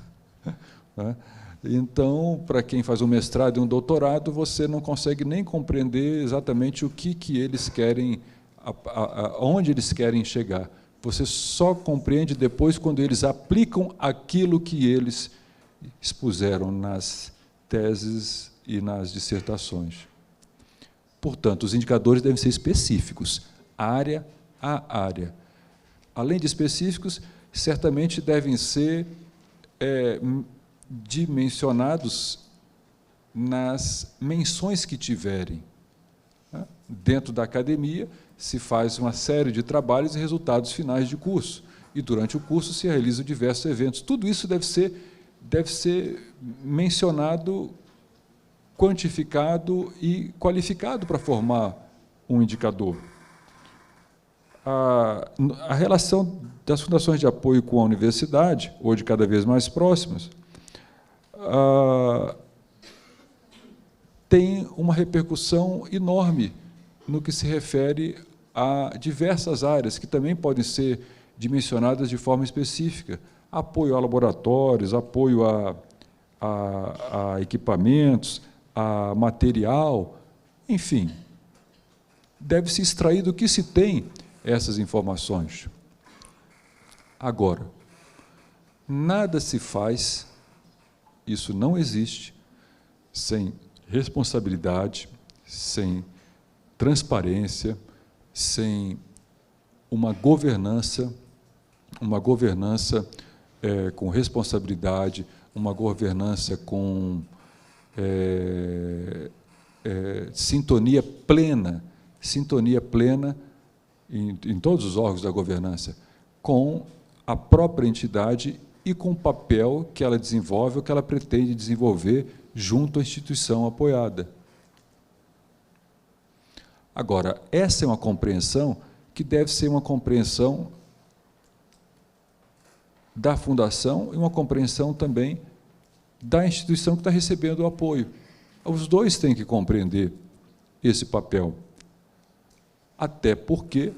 Né? Então, para quem faz um mestrado e um doutorado, você não consegue nem compreender exatamente o que eles querem, aonde eles querem chegar. Você só compreende depois quando eles aplicam aquilo que eles expuseram nas teses e nas dissertações. Portanto, os indicadores devem ser específicos, área a área. Além de específicos, certamente devem ser dimensionados nas menções que tiverem. Dentro da academia, se faz uma série de trabalhos e resultados finais de curso. E, durante o curso, se realizam diversos eventos. Tudo isso deve ser mencionado, quantificado e qualificado para formar um indicador. A relação das fundações de apoio com a universidade, hoje cada vez mais próximas, tem uma repercussão enorme no que se refere a diversas áreas que também podem ser dimensionadas de forma específica. Apoio a laboratórios, apoio a equipamentos, a material, enfim. Deve-se extrair do que se tem essas informações. Agora, nada se faz, isso não existe, sem responsabilidade, sem transparência, sem uma governança com responsabilidade, uma governança com sintonia plena em todos os órgãos da governança, com a própria entidade e com o papel que ela desenvolve ou que ela pretende desenvolver junto à instituição apoiada. Agora, essa é uma compreensão que deve ser uma compreensão da Fundação e uma compreensão também da instituição que está recebendo o apoio. Os dois têm que compreender esse papel. Até porque,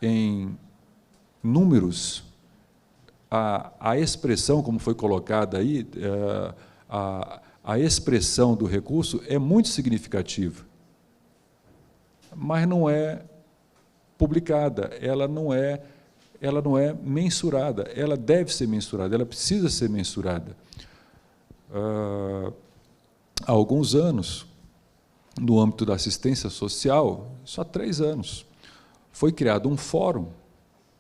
em números, a expressão, como foi colocada aí, a expressão do recurso é muito significativa, mas não é publicada, ela não é mensurada, ela deve ser mensurada, ela precisa ser mensurada. Há alguns anos, no âmbito da assistência social, só 3 anos, foi criado um fórum,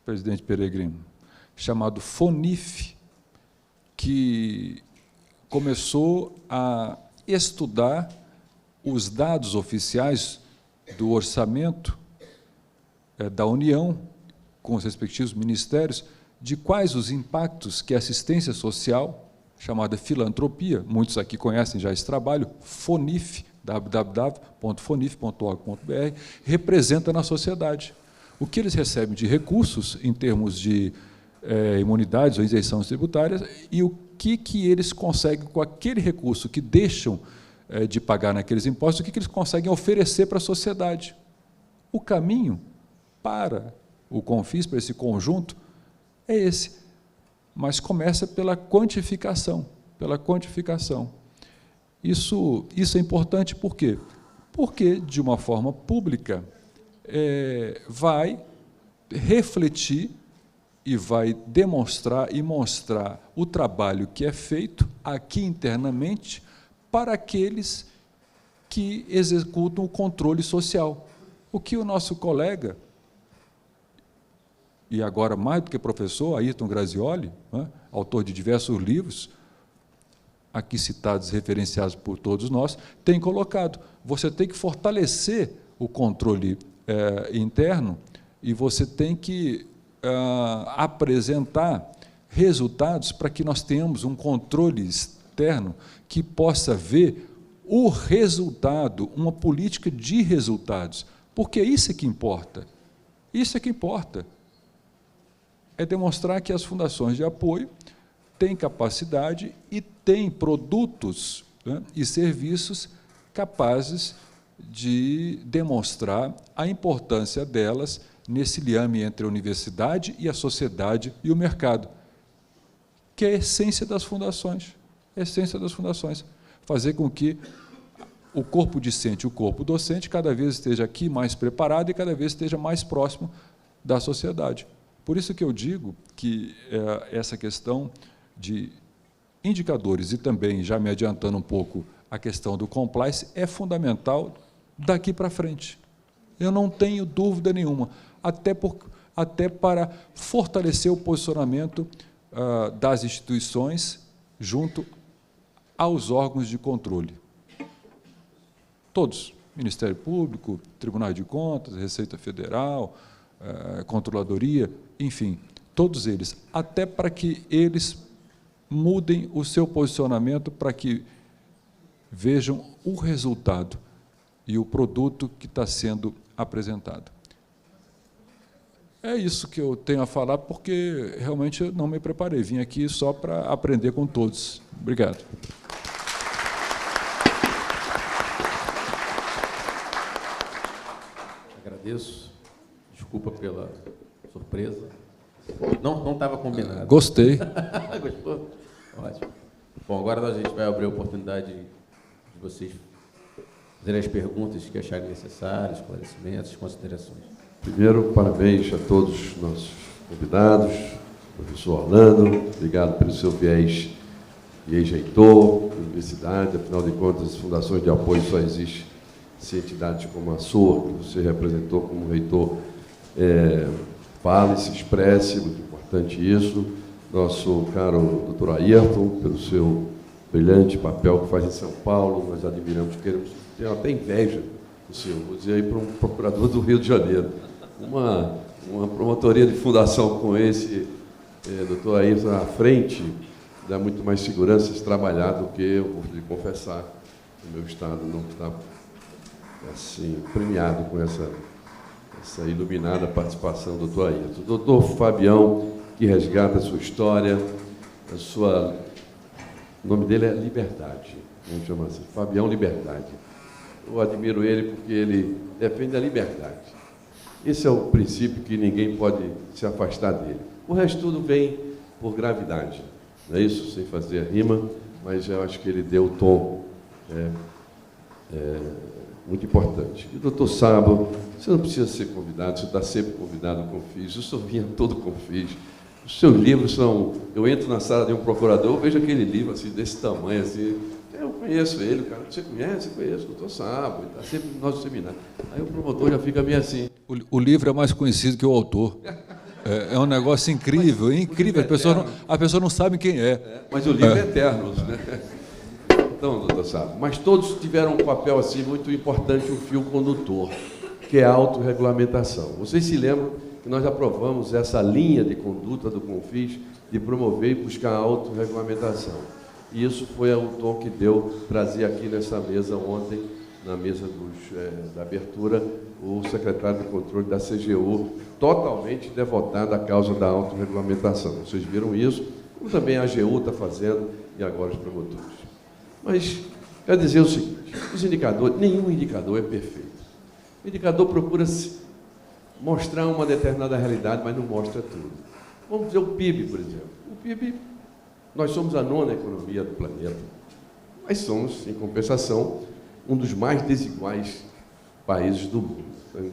presidente Peregrino, chamado FONIF, que começou a estudar os dados oficiais do orçamento da União, com os respectivos ministérios, de quais os impactos que a assistência social, chamada filantropia, muitos aqui conhecem já esse trabalho, FONIF, www.fonif.org.br, representa na sociedade. O que eles recebem de recursos, em termos de imunidades ou isenções tributárias, e o que eles conseguem com aquele recurso que deixam de pagar naqueles impostos, o que eles conseguem oferecer para a sociedade. O caminho para o CONFIS, para esse conjunto, é esse, mas começa pela quantificação, Isso é importante por quê? Porque, de uma forma pública, vai refletir e vai demonstrar e mostrar o trabalho que é feito aqui internamente para aqueles que executam o controle social. O que o nosso colega, e agora mais do que professor, Ayrton Grazioli, autor de diversos livros, aqui citados, referenciados por todos nós, tem colocado. Você tem que fortalecer o controle interno e você tem que apresentar resultados para que nós tenhamos um controle externo que possa ver o resultado, uma política de resultados, porque isso é que importa. Isso é que importa. É demonstrar que as fundações de apoio têm capacidade e têm produtos e serviços capazes de demonstrar a importância delas nesse liame entre a universidade e a sociedade e o mercado, que é a essência das fundações. Fazer com que o corpo discente e o corpo docente cada vez esteja aqui mais preparado e cada vez esteja mais próximo da sociedade. Por isso que eu digo que essa questão de indicadores e também, já me adiantando um pouco, a questão do compliance é fundamental daqui para frente. Eu não tenho dúvida nenhuma, até para fortalecer o posicionamento das instituições junto aos órgãos de controle. Todos, Ministério Público, Tribunal de Contas, Receita Federal, Controladoria, enfim, todos eles, até para que eles mudem o seu posicionamento para que vejam o resultado e o produto que está sendo apresentado. É isso que eu tenho a falar, porque realmente eu não me preparei, vim aqui só para aprender com todos. Obrigado.
Agradeço. Desculpa pela surpresa. Não estava combinado.
Gostei.
Gostou? Ótimo. Bom, agora a gente vai abrir a oportunidade de vocês fazerem as perguntas que acharem necessárias, esclarecimentos, considerações.
Primeiro, parabéns a todos os nossos convidados, professor Orlando, obrigado pelo seu viés reitor, universidade, afinal de contas, as fundações de apoio só existem se entidades como a sua, que você representou como reitor, fale, se expresse, muito importante isso. Nosso caro doutor Ayrton, pelo seu brilhante papel que faz em São Paulo, nós admiramos, queremos, tenho até inveja do senhor, vou dizer aí para um procurador do Rio de Janeiro. Uma promotoria de fundação com esse doutor Ayrton à frente dá muito mais segurança esse trabalhar do que, eu vou lhe confessar, o meu estado não está assim, premiado com essa iluminada participação do doutor Ayrton. Doutor Fabião, que resgata a sua história, o nome dele é Liberdade, vamos chamar assim, Fabião Liberdade. Eu admiro ele porque ele defende a liberdade. Esse é o princípio que ninguém pode se afastar dele. O resto tudo vem por gravidade, não é isso? Sem fazer a rima, mas eu acho que ele deu o tom muito importante. E, doutor Sabo, você não precisa ser convidado, você está sempre convidado ao Confis, eu só vinha todo Confis. Os seus livros são... Eu entro na sala de um procurador, eu vejo aquele livro assim, desse tamanho, assim, eu conheço ele, cara, você conhece? Eu conheço, doutor Sabo, ele está sempre no nosso seminário. Aí o promotor já fica meio assim.
O livro é mais conhecido que o autor. É um negócio incrível, incrível. A pessoa não sabe quem é.
Mas o livro é eterno. Né? Então, doutor Sabo, mas todos tiveram um papel assim muito importante, um fio condutor, que é a autorregulamentação. Vocês se lembram que nós aprovamos essa linha de conduta do Confis de promover e buscar a autorregulamentação. E isso foi o tom que deu trazer aqui nessa mesa ontem, na mesa da abertura, o secretário de controle da CGU, totalmente devotado à causa da autorregulamentação. Vocês viram isso, como também a AGU está fazendo, e agora os promotores. Mas, quero dizer o seguinte, os indicadores, nenhum indicador é perfeito. O indicador procura mostrar uma determinada realidade, mas não mostra tudo. Vamos dizer o PIB, por exemplo. O PIB, nós somos a 9ª economia do planeta, mas somos, em compensação, um dos mais desiguais países do mundo.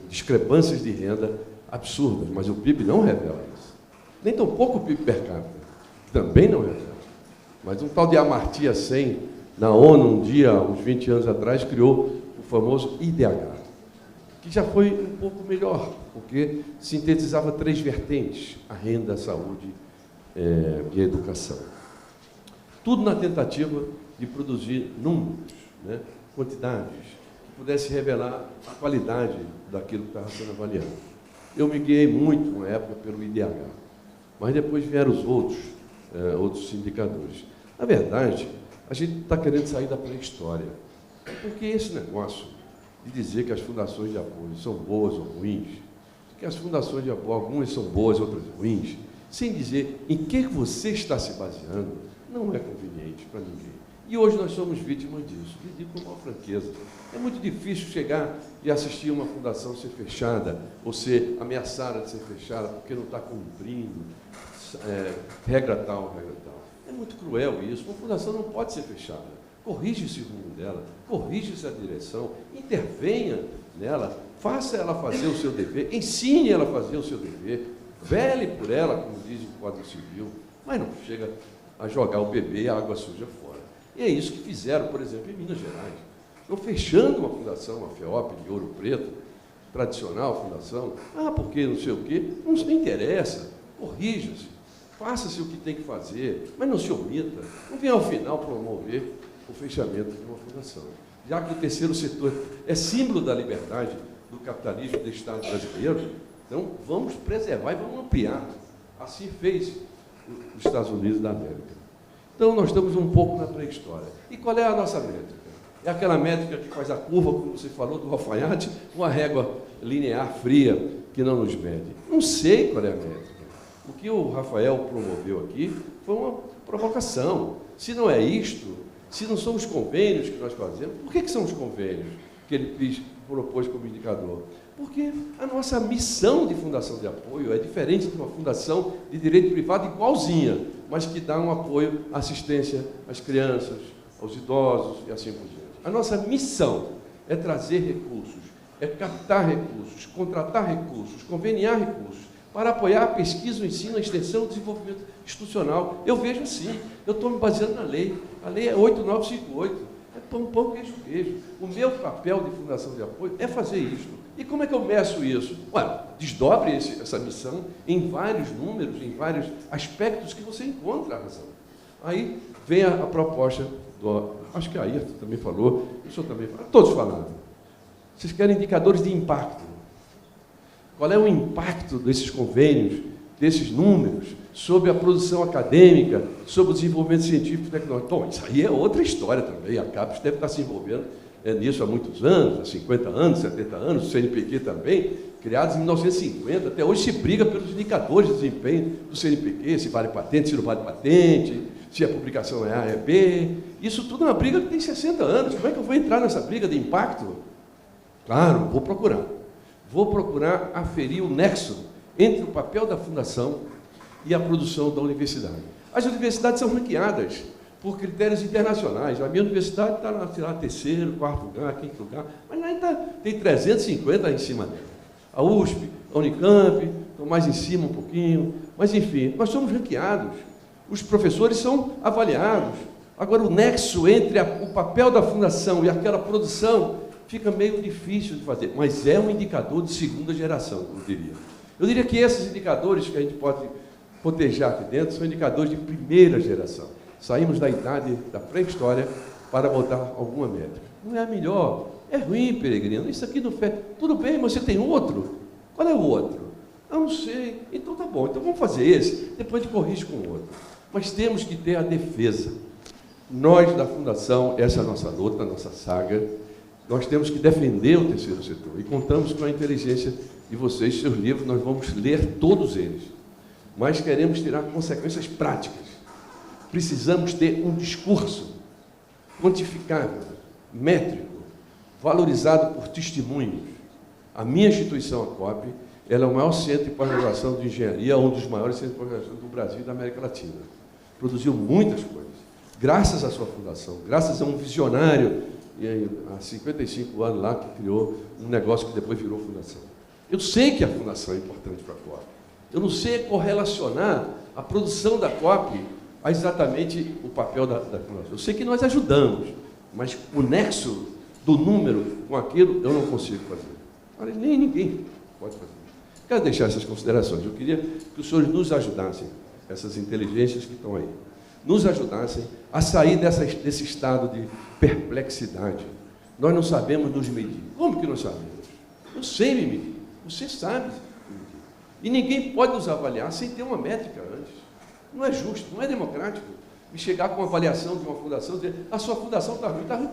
Discrepâncias de renda absurdas, mas o PIB não revela isso. Nem tampouco o PIB per capita, também não revela. Mas um tal de Amartya Sen, na ONU, um dia, uns 20 anos atrás, criou o famoso IDH, que já foi um pouco melhor, porque sintetizava 3 vertentes: a renda, a saúde e a educação. Tudo na tentativa de produzir números, né, quantidades, que pudesse revelar a qualidade daquilo que estava sendo avaliado. Eu me guiei muito, na época, pelo IDH, mas depois vieram os outros indicadores. Na verdade, a gente está querendo sair da pré-história, porque esse negócio de dizer que as fundações de apoio são boas ou ruins, que as fundações de apoio, algumas são boas, outras ruins, sem dizer em que você está se baseando, não é conveniente para ninguém. E hoje nós somos vítimas disso, e digo com maior franqueza. É muito difícil chegar e assistir uma fundação ser fechada, ou ser ameaçada de ser fechada, porque não está cumprindo regra tal, regra tal. É muito cruel isso. Uma fundação não pode ser fechada. Corrige-se o rumo dela, corrige-se a direção, intervenha nela, faça ela fazer o seu dever, ensine ela a fazer o seu dever, vele por ela, como diz o Código Civil, mas não chega a jogar o bebê e a água suja fora. E é isso que fizeram, por exemplo, em Minas Gerais. Estão fechando uma fundação, a FEOP de Ouro Preto, tradicional fundação, porque não sei o quê, não interessa, corrija-se, faça-se o que tem que fazer, mas não se omita, não venha ao final promover o fechamento de uma fundação. Já que o terceiro setor é símbolo da liberdade do capitalismo do Estado brasileiro, então vamos preservar e vamos ampliar. Assim fez os Estados Unidos da América. Então nós estamos um pouco na pré-história. E qual é a nossa métrica? É aquela métrica que faz a curva, como você falou, do alfaiate, ou a régua linear fria que não nos mede? Não sei qual é a métrica. O que o Rafael promoveu aqui foi uma provocação. Se não é isto, se não são os convênios que nós fazemos, por que são os convênios que ele propôs como indicador? Porque a nossa missão de fundação de apoio é diferente de uma fundação de direito privado igualzinha, mas que dá um apoio, assistência às crianças, aos idosos e assim por diante. A nossa missão é trazer recursos, é captar recursos, contratar recursos, conveniar recursos, para apoiar a pesquisa, o ensino, a extensão e o desenvolvimento institucional. Eu vejo assim, eu estou me baseando na lei. A lei é 8958, é pão, queijo. O meu papel de fundação de apoio é fazer isso. E como é que eu meço isso? Desdobre essa missão em vários números, em vários aspectos que você encontra a razão. Aí vem a proposta acho que a Ayrton também falou, o senhor também falou, todos falaram. Vocês querem indicadores de impacto. Qual é o impacto desses convênios, desses números, sobre a produção acadêmica, sobre o desenvolvimento científico e tecnológico? Bom, isso aí é outra história também. A CAPES deve estar se envolvendo nisso há muitos anos, há 50 anos, 70 anos, o CNPq também, criados em 1950. Até hoje se briga pelos indicadores de desempenho do CNPq, se vale patente, se não vale patente, se a publicação é A, é B. Isso tudo é uma briga que tem 60 anos. Como é que eu vou entrar nessa briga de impacto? Claro, vou procurar aferir o nexo entre o papel da fundação e a produção da universidade. As universidades são ranqueadas por critérios internacionais. A minha universidade está lá, sei lá, terceiro, quarto lugar, quinto lugar, mas lá tem 350 em cima dela. A USP, a Unicamp, estão mais em cima um pouquinho, mas enfim, nós somos ranqueados, os professores são avaliados. Agora, o nexo entre o papel da fundação e aquela produção fica meio difícil de fazer, mas é um indicador de segunda geração, eu diria. Eu diria que esses indicadores que a gente pode proteger aqui dentro são indicadores de primeira geração. Saímos da idade da pré-história para botar alguma métrica. Não é a melhor, é ruim, Peregrino, isso aqui não fez. Tudo bem, mas você tem outro? Qual é o outro? Eu não sei. Então tá bom, então vamos fazer esse, depois a gente corrige com o outro. Mas temos que ter a defesa. Nós, da Fundação, essa é a nossa luta, a nossa saga, nós temos que defender o terceiro setor. E contamos com a inteligência de vocês, seus livros, nós vamos ler todos eles. Mas queremos tirar consequências práticas. Precisamos ter um discurso quantificável, métrico, valorizado por testemunhos. A minha instituição, a COP, ela é o maior centro de pós-graduação de engenharia, um dos maiores centros de pós-graduação do Brasil e da América Latina. Produziu muitas coisas. Graças à sua fundação, graças a um visionário, há 55 anos lá, que criou um negócio que depois virou fundação. Eu sei que a fundação é importante para a COP. Eu não sei correlacionar a produção da COP a exatamente o papel da fundação. Eu sei que nós ajudamos, mas o nexo do número com aquilo eu não consigo fazer. Olha, nem ninguém pode fazer. Quero deixar essas considerações. Eu queria que os senhores nos ajudassem, essas inteligências que estão aí, nos ajudassem a sair desse estado de perplexidade. Nós não sabemos nos medir. Como que nós sabemos? Eu sei me medir. Você sabe me medir. E ninguém pode nos avaliar sem ter uma métrica antes. Não é justo, não é democrático. Me chegar com uma avaliação de uma fundação e dizer, a sua fundação está ruim. Está ruim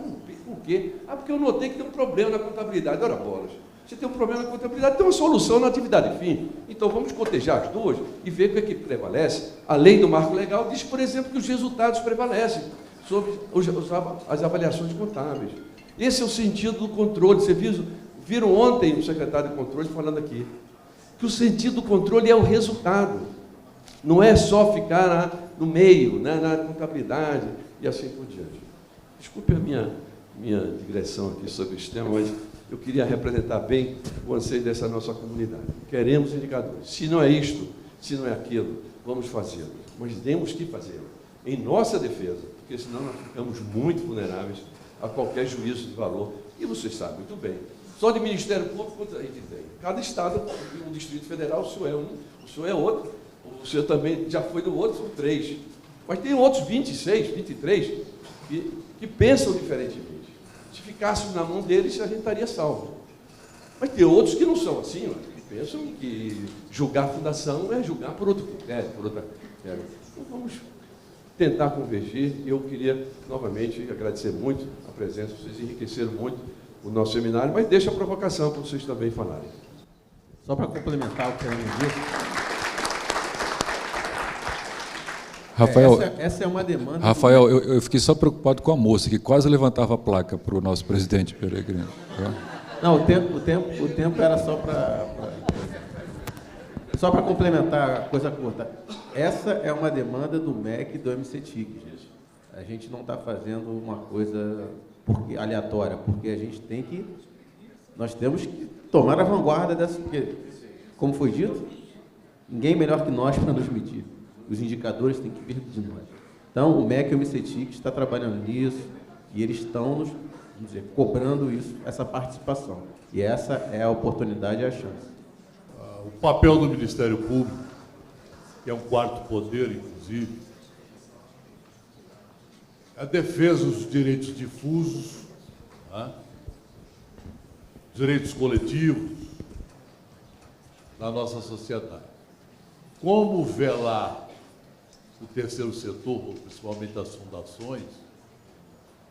com o quê? Ah, porque eu notei que tem um problema na contabilidade. Ora, bolas. Você tem um problema na contabilidade, tem uma solução na atividade fim. Então, vamos cotejar as duas e ver o que é que prevalece. A lei do marco legal diz, por exemplo, que os resultados prevalecem sobre as avaliações contábeis. Esse é o sentido do controle. Vocês viram ontem o secretário de controle falando aqui, que o sentido do controle é o resultado. Não é só ficar no meio, né, na contabilidade e assim por diante. Desculpe a minha digressão aqui sobre esse tema, mas eu queria representar bem o anseio dessa nossa comunidade. Queremos indicadores. Se não é isto, se não é aquilo, vamos fazê-lo. Mas temos que fazê-lo em nossa defesa, porque senão nós ficamos muito vulneráveis a qualquer juízo de valor. E vocês sabem muito bem. Só de Ministério Público, quantos a gente tem? Cada estado, um Distrito Federal, o senhor é um, o senhor é outro, o senhor também já foi do outro, são 3. Mas tem outros 26, 23, que pensam diferentemente. Se ficássemos na mão deles, a gente estaria salvo. Mas tem outros que não são assim, que pensam que julgar a fundação é julgar por outro critério, por outra critério. Então vamos tentar convergir. Eu queria, novamente, agradecer muito a presença, vocês enriqueceram muito o nosso seminário, mas deixa a provocação para vocês também falarem.
Só para complementar o que a Ana disse.
Rafael,
essa é uma demanda...
Rafael, eu fiquei só preocupado com a moça, que quase levantava a placa para o nosso presidente Peregrino.
Não, o tempo era só para... Só para complementar a coisa curta. Essa é uma demanda do MEC e do MCTIC, gente. A gente não está fazendo uma coisa aleatória, porque a gente tem que... Nós temos que tomar a vanguarda dessa... Porque, como foi dito, ninguém melhor que nós para nos medir. Os indicadores têm que vir de nós. Então, o MEC e o MCTIC está trabalhando nisso e eles estão nos cobrando isso, essa participação. E essa é a oportunidade e a chance.
O papel do Ministério Público, que é um quarto poder, inclusive, é a defesa dos direitos difusos, né? Direitos coletivos da nossa sociedade. Como velar o terceiro setor, principalmente as fundações,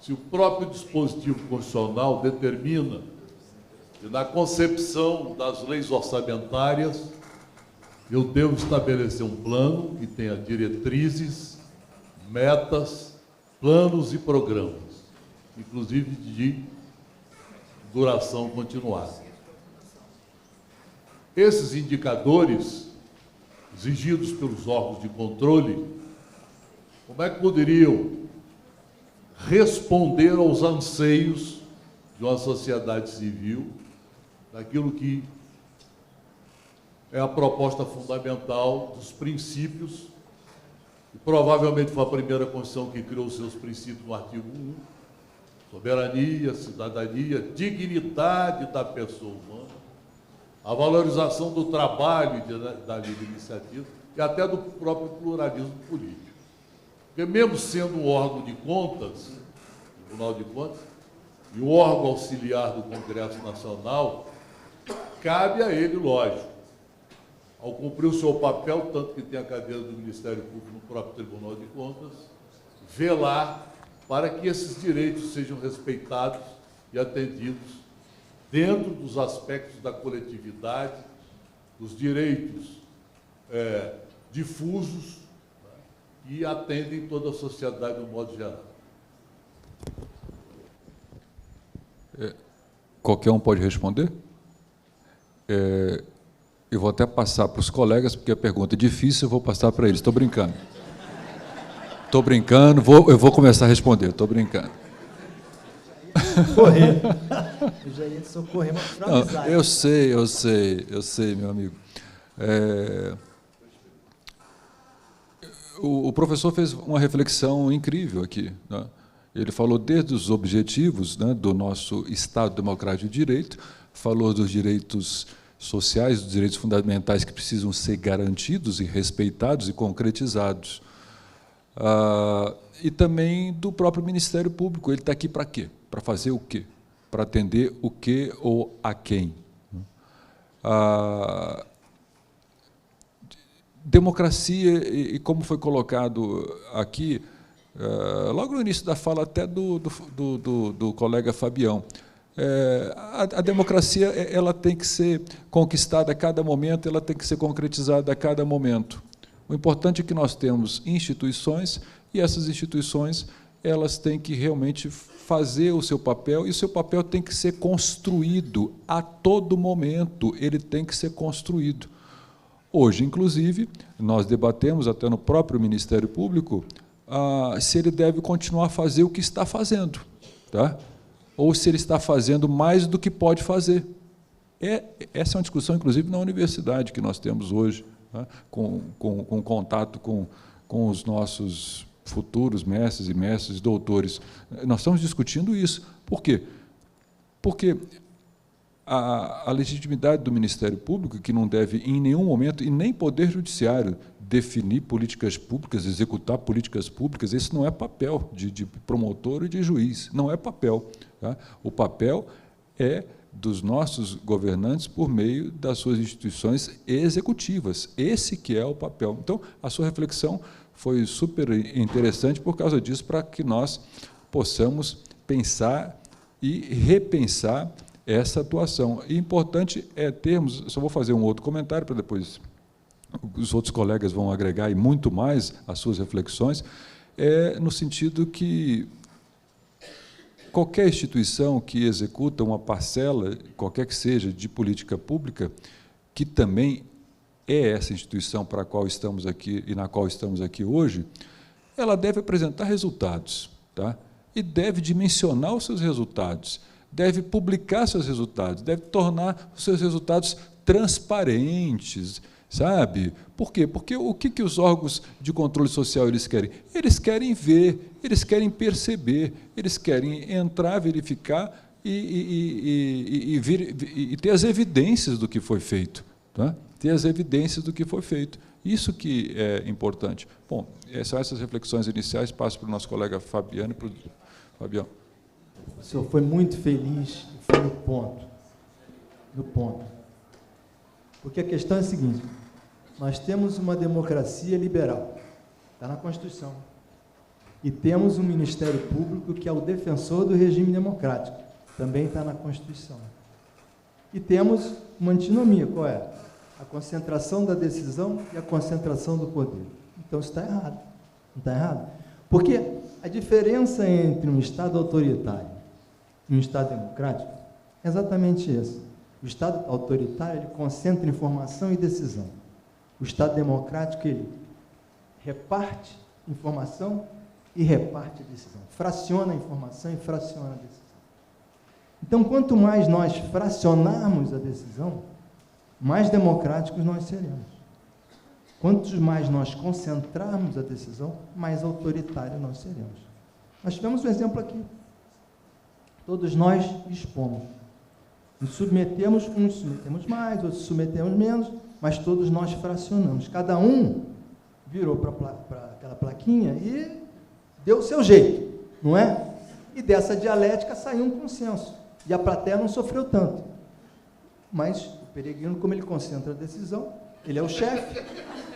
se o próprio dispositivo constitucional determina que, na concepção das leis orçamentárias, eu devo estabelecer um plano que tenha diretrizes, metas, planos e programas, inclusive de duração continuada. Esses indicadores exigidos pelos órgãos de controle, como é que poderiam responder aos anseios de uma sociedade civil, daquilo que é a proposta fundamental dos princípios, e provavelmente foi a primeira Constituição que criou os seus princípios no artigo 1, soberania, cidadania, dignidade da pessoa humana, a valorização do trabalho e da livre iniciativa, e até do próprio pluralismo político. Porque mesmo sendo um órgão de contas, Tribunal de Contas, e um órgão auxiliar do Congresso Nacional, cabe a ele, lógico, ao cumprir o seu papel, tanto que tem a cadeira do Ministério Público no próprio Tribunal de Contas, velar para que esses direitos sejam respeitados e atendidos dentro dos aspectos da coletividade, dos direitos difusos, e atendem toda a sociedade de um modo geral.
Qualquer um pode responder? Eu vou até passar para os colegas, porque a pergunta é difícil, eu vou passar para eles. Estou brincando. Estou brincando, eu vou começar a responder, estou brincando.
Correr. Eu já ia socorrer, mas para avisar.
Eu sei, meu amigo. O professor fez uma reflexão incrível aqui, né? Ele falou desde os objetivos, né, do nosso Estado Democrático de Direito, falou dos direitos sociais, dos direitos fundamentais que precisam ser garantidos e respeitados e concretizados. E também do próprio Ministério Público. Ele está aqui para quê? Para fazer o quê? Para atender o quê ou a quem? Democracia, e como foi colocado aqui, logo no início da fala até do colega Fabião, a democracia ela tem que ser conquistada a cada momento, ela tem que ser concretizada a cada momento. O importante é que nós temos instituições, e essas instituições elas têm que realmente fazer o seu papel, e o seu papel tem que ser construído a todo momento, ele tem que ser construído. Hoje, inclusive, nós debatemos até no próprio Ministério Público se ele deve continuar a fazer o que está fazendo, tá? Ou se ele está fazendo mais do que pode fazer. Essa é uma discussão, inclusive, na universidade que nós temos hoje, tá? com contato com os nossos futuros mestres e mestres, doutores. Nós estamos discutindo isso. Por quê? Porque a legitimidade do Ministério Público, que não deve, em nenhum momento, e nem Poder Judiciário, definir políticas públicas, executar políticas públicas, esse não é papel de promotor e de juiz, não é papel. Tá? O papel é dos nossos governantes por meio das suas instituições executivas. Esse que é o papel. Então, a sua reflexão foi super interessante por causa disso, para que nós possamos pensar e repensar essa atuação. E importante é termos, só vou fazer um outro comentário para depois os outros colegas vão agregar e muito mais as suas reflexões, no sentido que qualquer instituição que executa uma parcela, qualquer que seja, de política pública, que também é essa instituição para a qual estamos aqui e na qual estamos aqui hoje, ela deve apresentar resultados, tá? E deve dimensionar os seus resultados, deve publicar seus resultados, deve tornar os seus resultados transparentes, sabe? Por quê? Porque o que os órgãos de controle social eles querem? Eles querem ver, eles querem perceber, eles querem entrar, verificar e ter as evidências do que foi feito, tá? Ter as evidências do que foi feito. Isso que é importante. Bom, são essas reflexões iniciais. Passo para o nosso colega Fabiano e para o Fabião.
O senhor foi muito feliz e foi no ponto. No ponto. Porque a questão é a seguinte: nós temos uma democracia liberal, está na Constituição, e temos um Ministério Público que é o defensor do regime democrático, também está na Constituição. E temos uma antinomia, qual é? A concentração da decisão e a concentração do poder. Então, isso está errado. Não está errado? Porque a diferença entre um Estado autoritário e um Estado democrático é exatamente essa. O Estado autoritário, ele concentra informação e decisão. O Estado democrático, ele reparte informação e reparte a decisão. Fraciona a informação e fraciona a decisão. Então, quanto mais nós fracionarmos a decisão, mais democráticos nós seremos. Quanto mais nós concentrarmos a decisão, mais autoritário nós seremos. Nós tivemos um exemplo aqui. Todos nós expomos. Nos submetemos, uns submetemos mais, outros submetemos menos, mas todos nós fracionamos. Cada um virou para aquela plaquinha e deu o seu jeito, não é? E dessa dialética saiu um consenso. E a plateia não sofreu tanto. Mas o Peregrino, como ele concentra a decisão, ele é o chefe,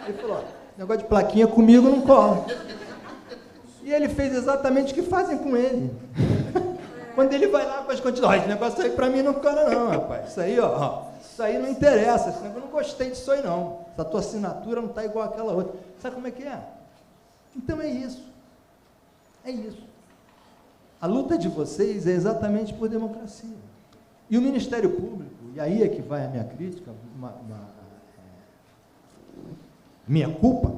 ele falou, negócio de plaquinha comigo não cola. E ele fez exatamente o que fazem com ele. Quando ele vai lá com as quantidades, esse negócio aí para mim não cola não, rapaz. Isso aí, isso aí não interessa, esse negócio, eu não gostei disso aí não. Essa tua assinatura não está igual àquela outra. Sabe como é que é? Então é isso. É isso. A luta de vocês é exatamente por democracia. E o Ministério Público, e aí é que vai a minha crítica, minha culpa,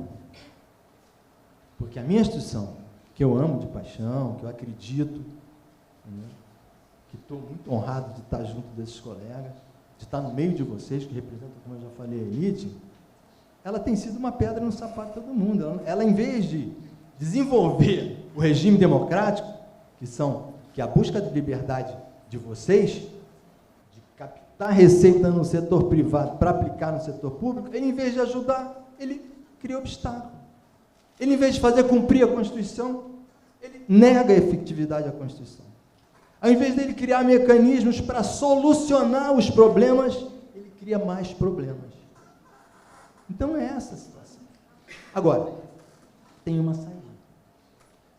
porque a minha instituição, que eu amo de paixão, que eu acredito, que estou muito honrado de estar junto desses colegas, de estar no meio de vocês, que representam, como eu já falei, a elite, ela tem sido uma pedra no sapato de todo mundo. Ela, em vez de desenvolver o regime democrático, que é a busca de liberdade de vocês, de captar receita no setor privado para aplicar no setor público, ele, em vez de ajudar, ele cria obstáculo. Ele, em vez de fazer cumprir a Constituição, ele nega a efetividade da Constituição. Ao invés dele criar mecanismos para solucionar os problemas, ele cria mais problemas. Então é essa a situação. Agora, tem uma saída.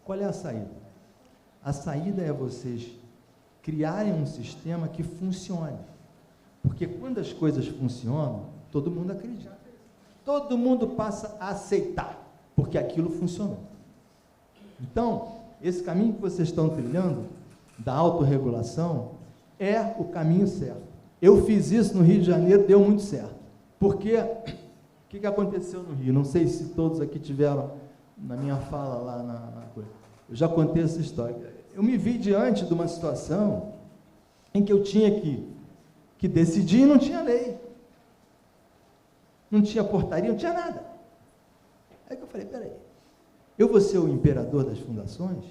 Qual é a saída? A saída é vocês criarem um sistema que funcione. Porque quando as coisas funcionam, todo mundo acredita. Todo mundo passa a aceitar, porque aquilo funcionou. Então, esse caminho que vocês estão trilhando, da autorregulação, é o caminho certo. Eu fiz isso no Rio de Janeiro, deu muito certo. Porque, o que aconteceu no Rio? Não sei se todos aqui tiveram na minha fala lá na coisa. Eu já contei essa história. Eu me vi diante de uma situação em que eu tinha que decidir e não tinha lei. Não tinha portaria, não tinha nada. Aí que eu falei, peraí, eu vou ser o imperador das fundações?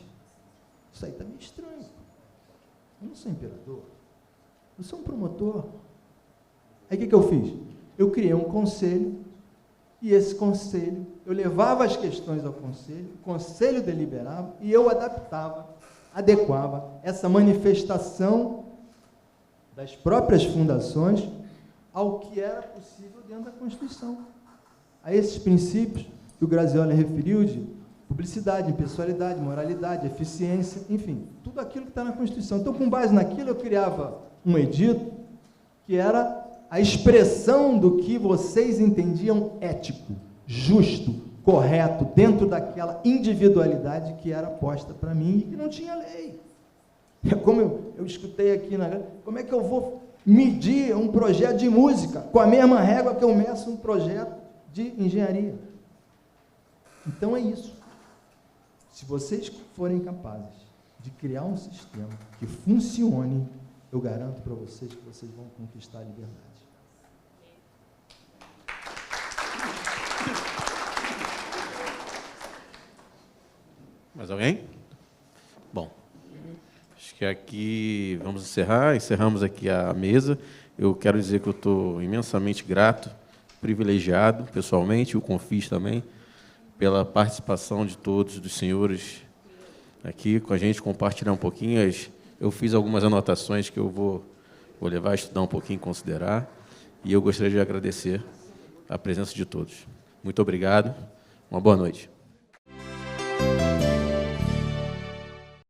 Isso aí está meio estranho. Eu não sou imperador, eu sou um promotor. Aí o que eu fiz? Eu criei um conselho, e esse conselho, eu levava as questões ao conselho, o conselho deliberava, e eu adequava essa manifestação das próprias fundações ao que era possível dentro da Constituição. A esses princípios que o Grazioli referiu de publicidade, impessoalidade, moralidade, eficiência, enfim, tudo aquilo que está na Constituição. Então, com base naquilo, eu criava um edito que era a expressão do que vocês entendiam ético, justo, correto, dentro daquela individualidade que era posta para mim e que não tinha lei. É como eu escutei aqui, como é que eu vou medir um projeto de música com a mesma régua que eu meço um projeto de engenharia? Então, é isso. Se vocês forem capazes de criar um sistema que funcione, eu garanto para vocês que vocês vão conquistar a liberdade.
Mais alguém? Bom, acho que aqui vamos encerramos aqui a mesa. Eu quero dizer que eu estou imensamente grato, privilegiado, pessoalmente, o Confis também, pela participação de todos, dos senhores aqui com a gente, compartilhar um pouquinho. Eu fiz algumas anotações que eu vou levar a estudar um pouquinho, considerar, e eu gostaria de agradecer a presença de todos. Muito obrigado, uma boa noite.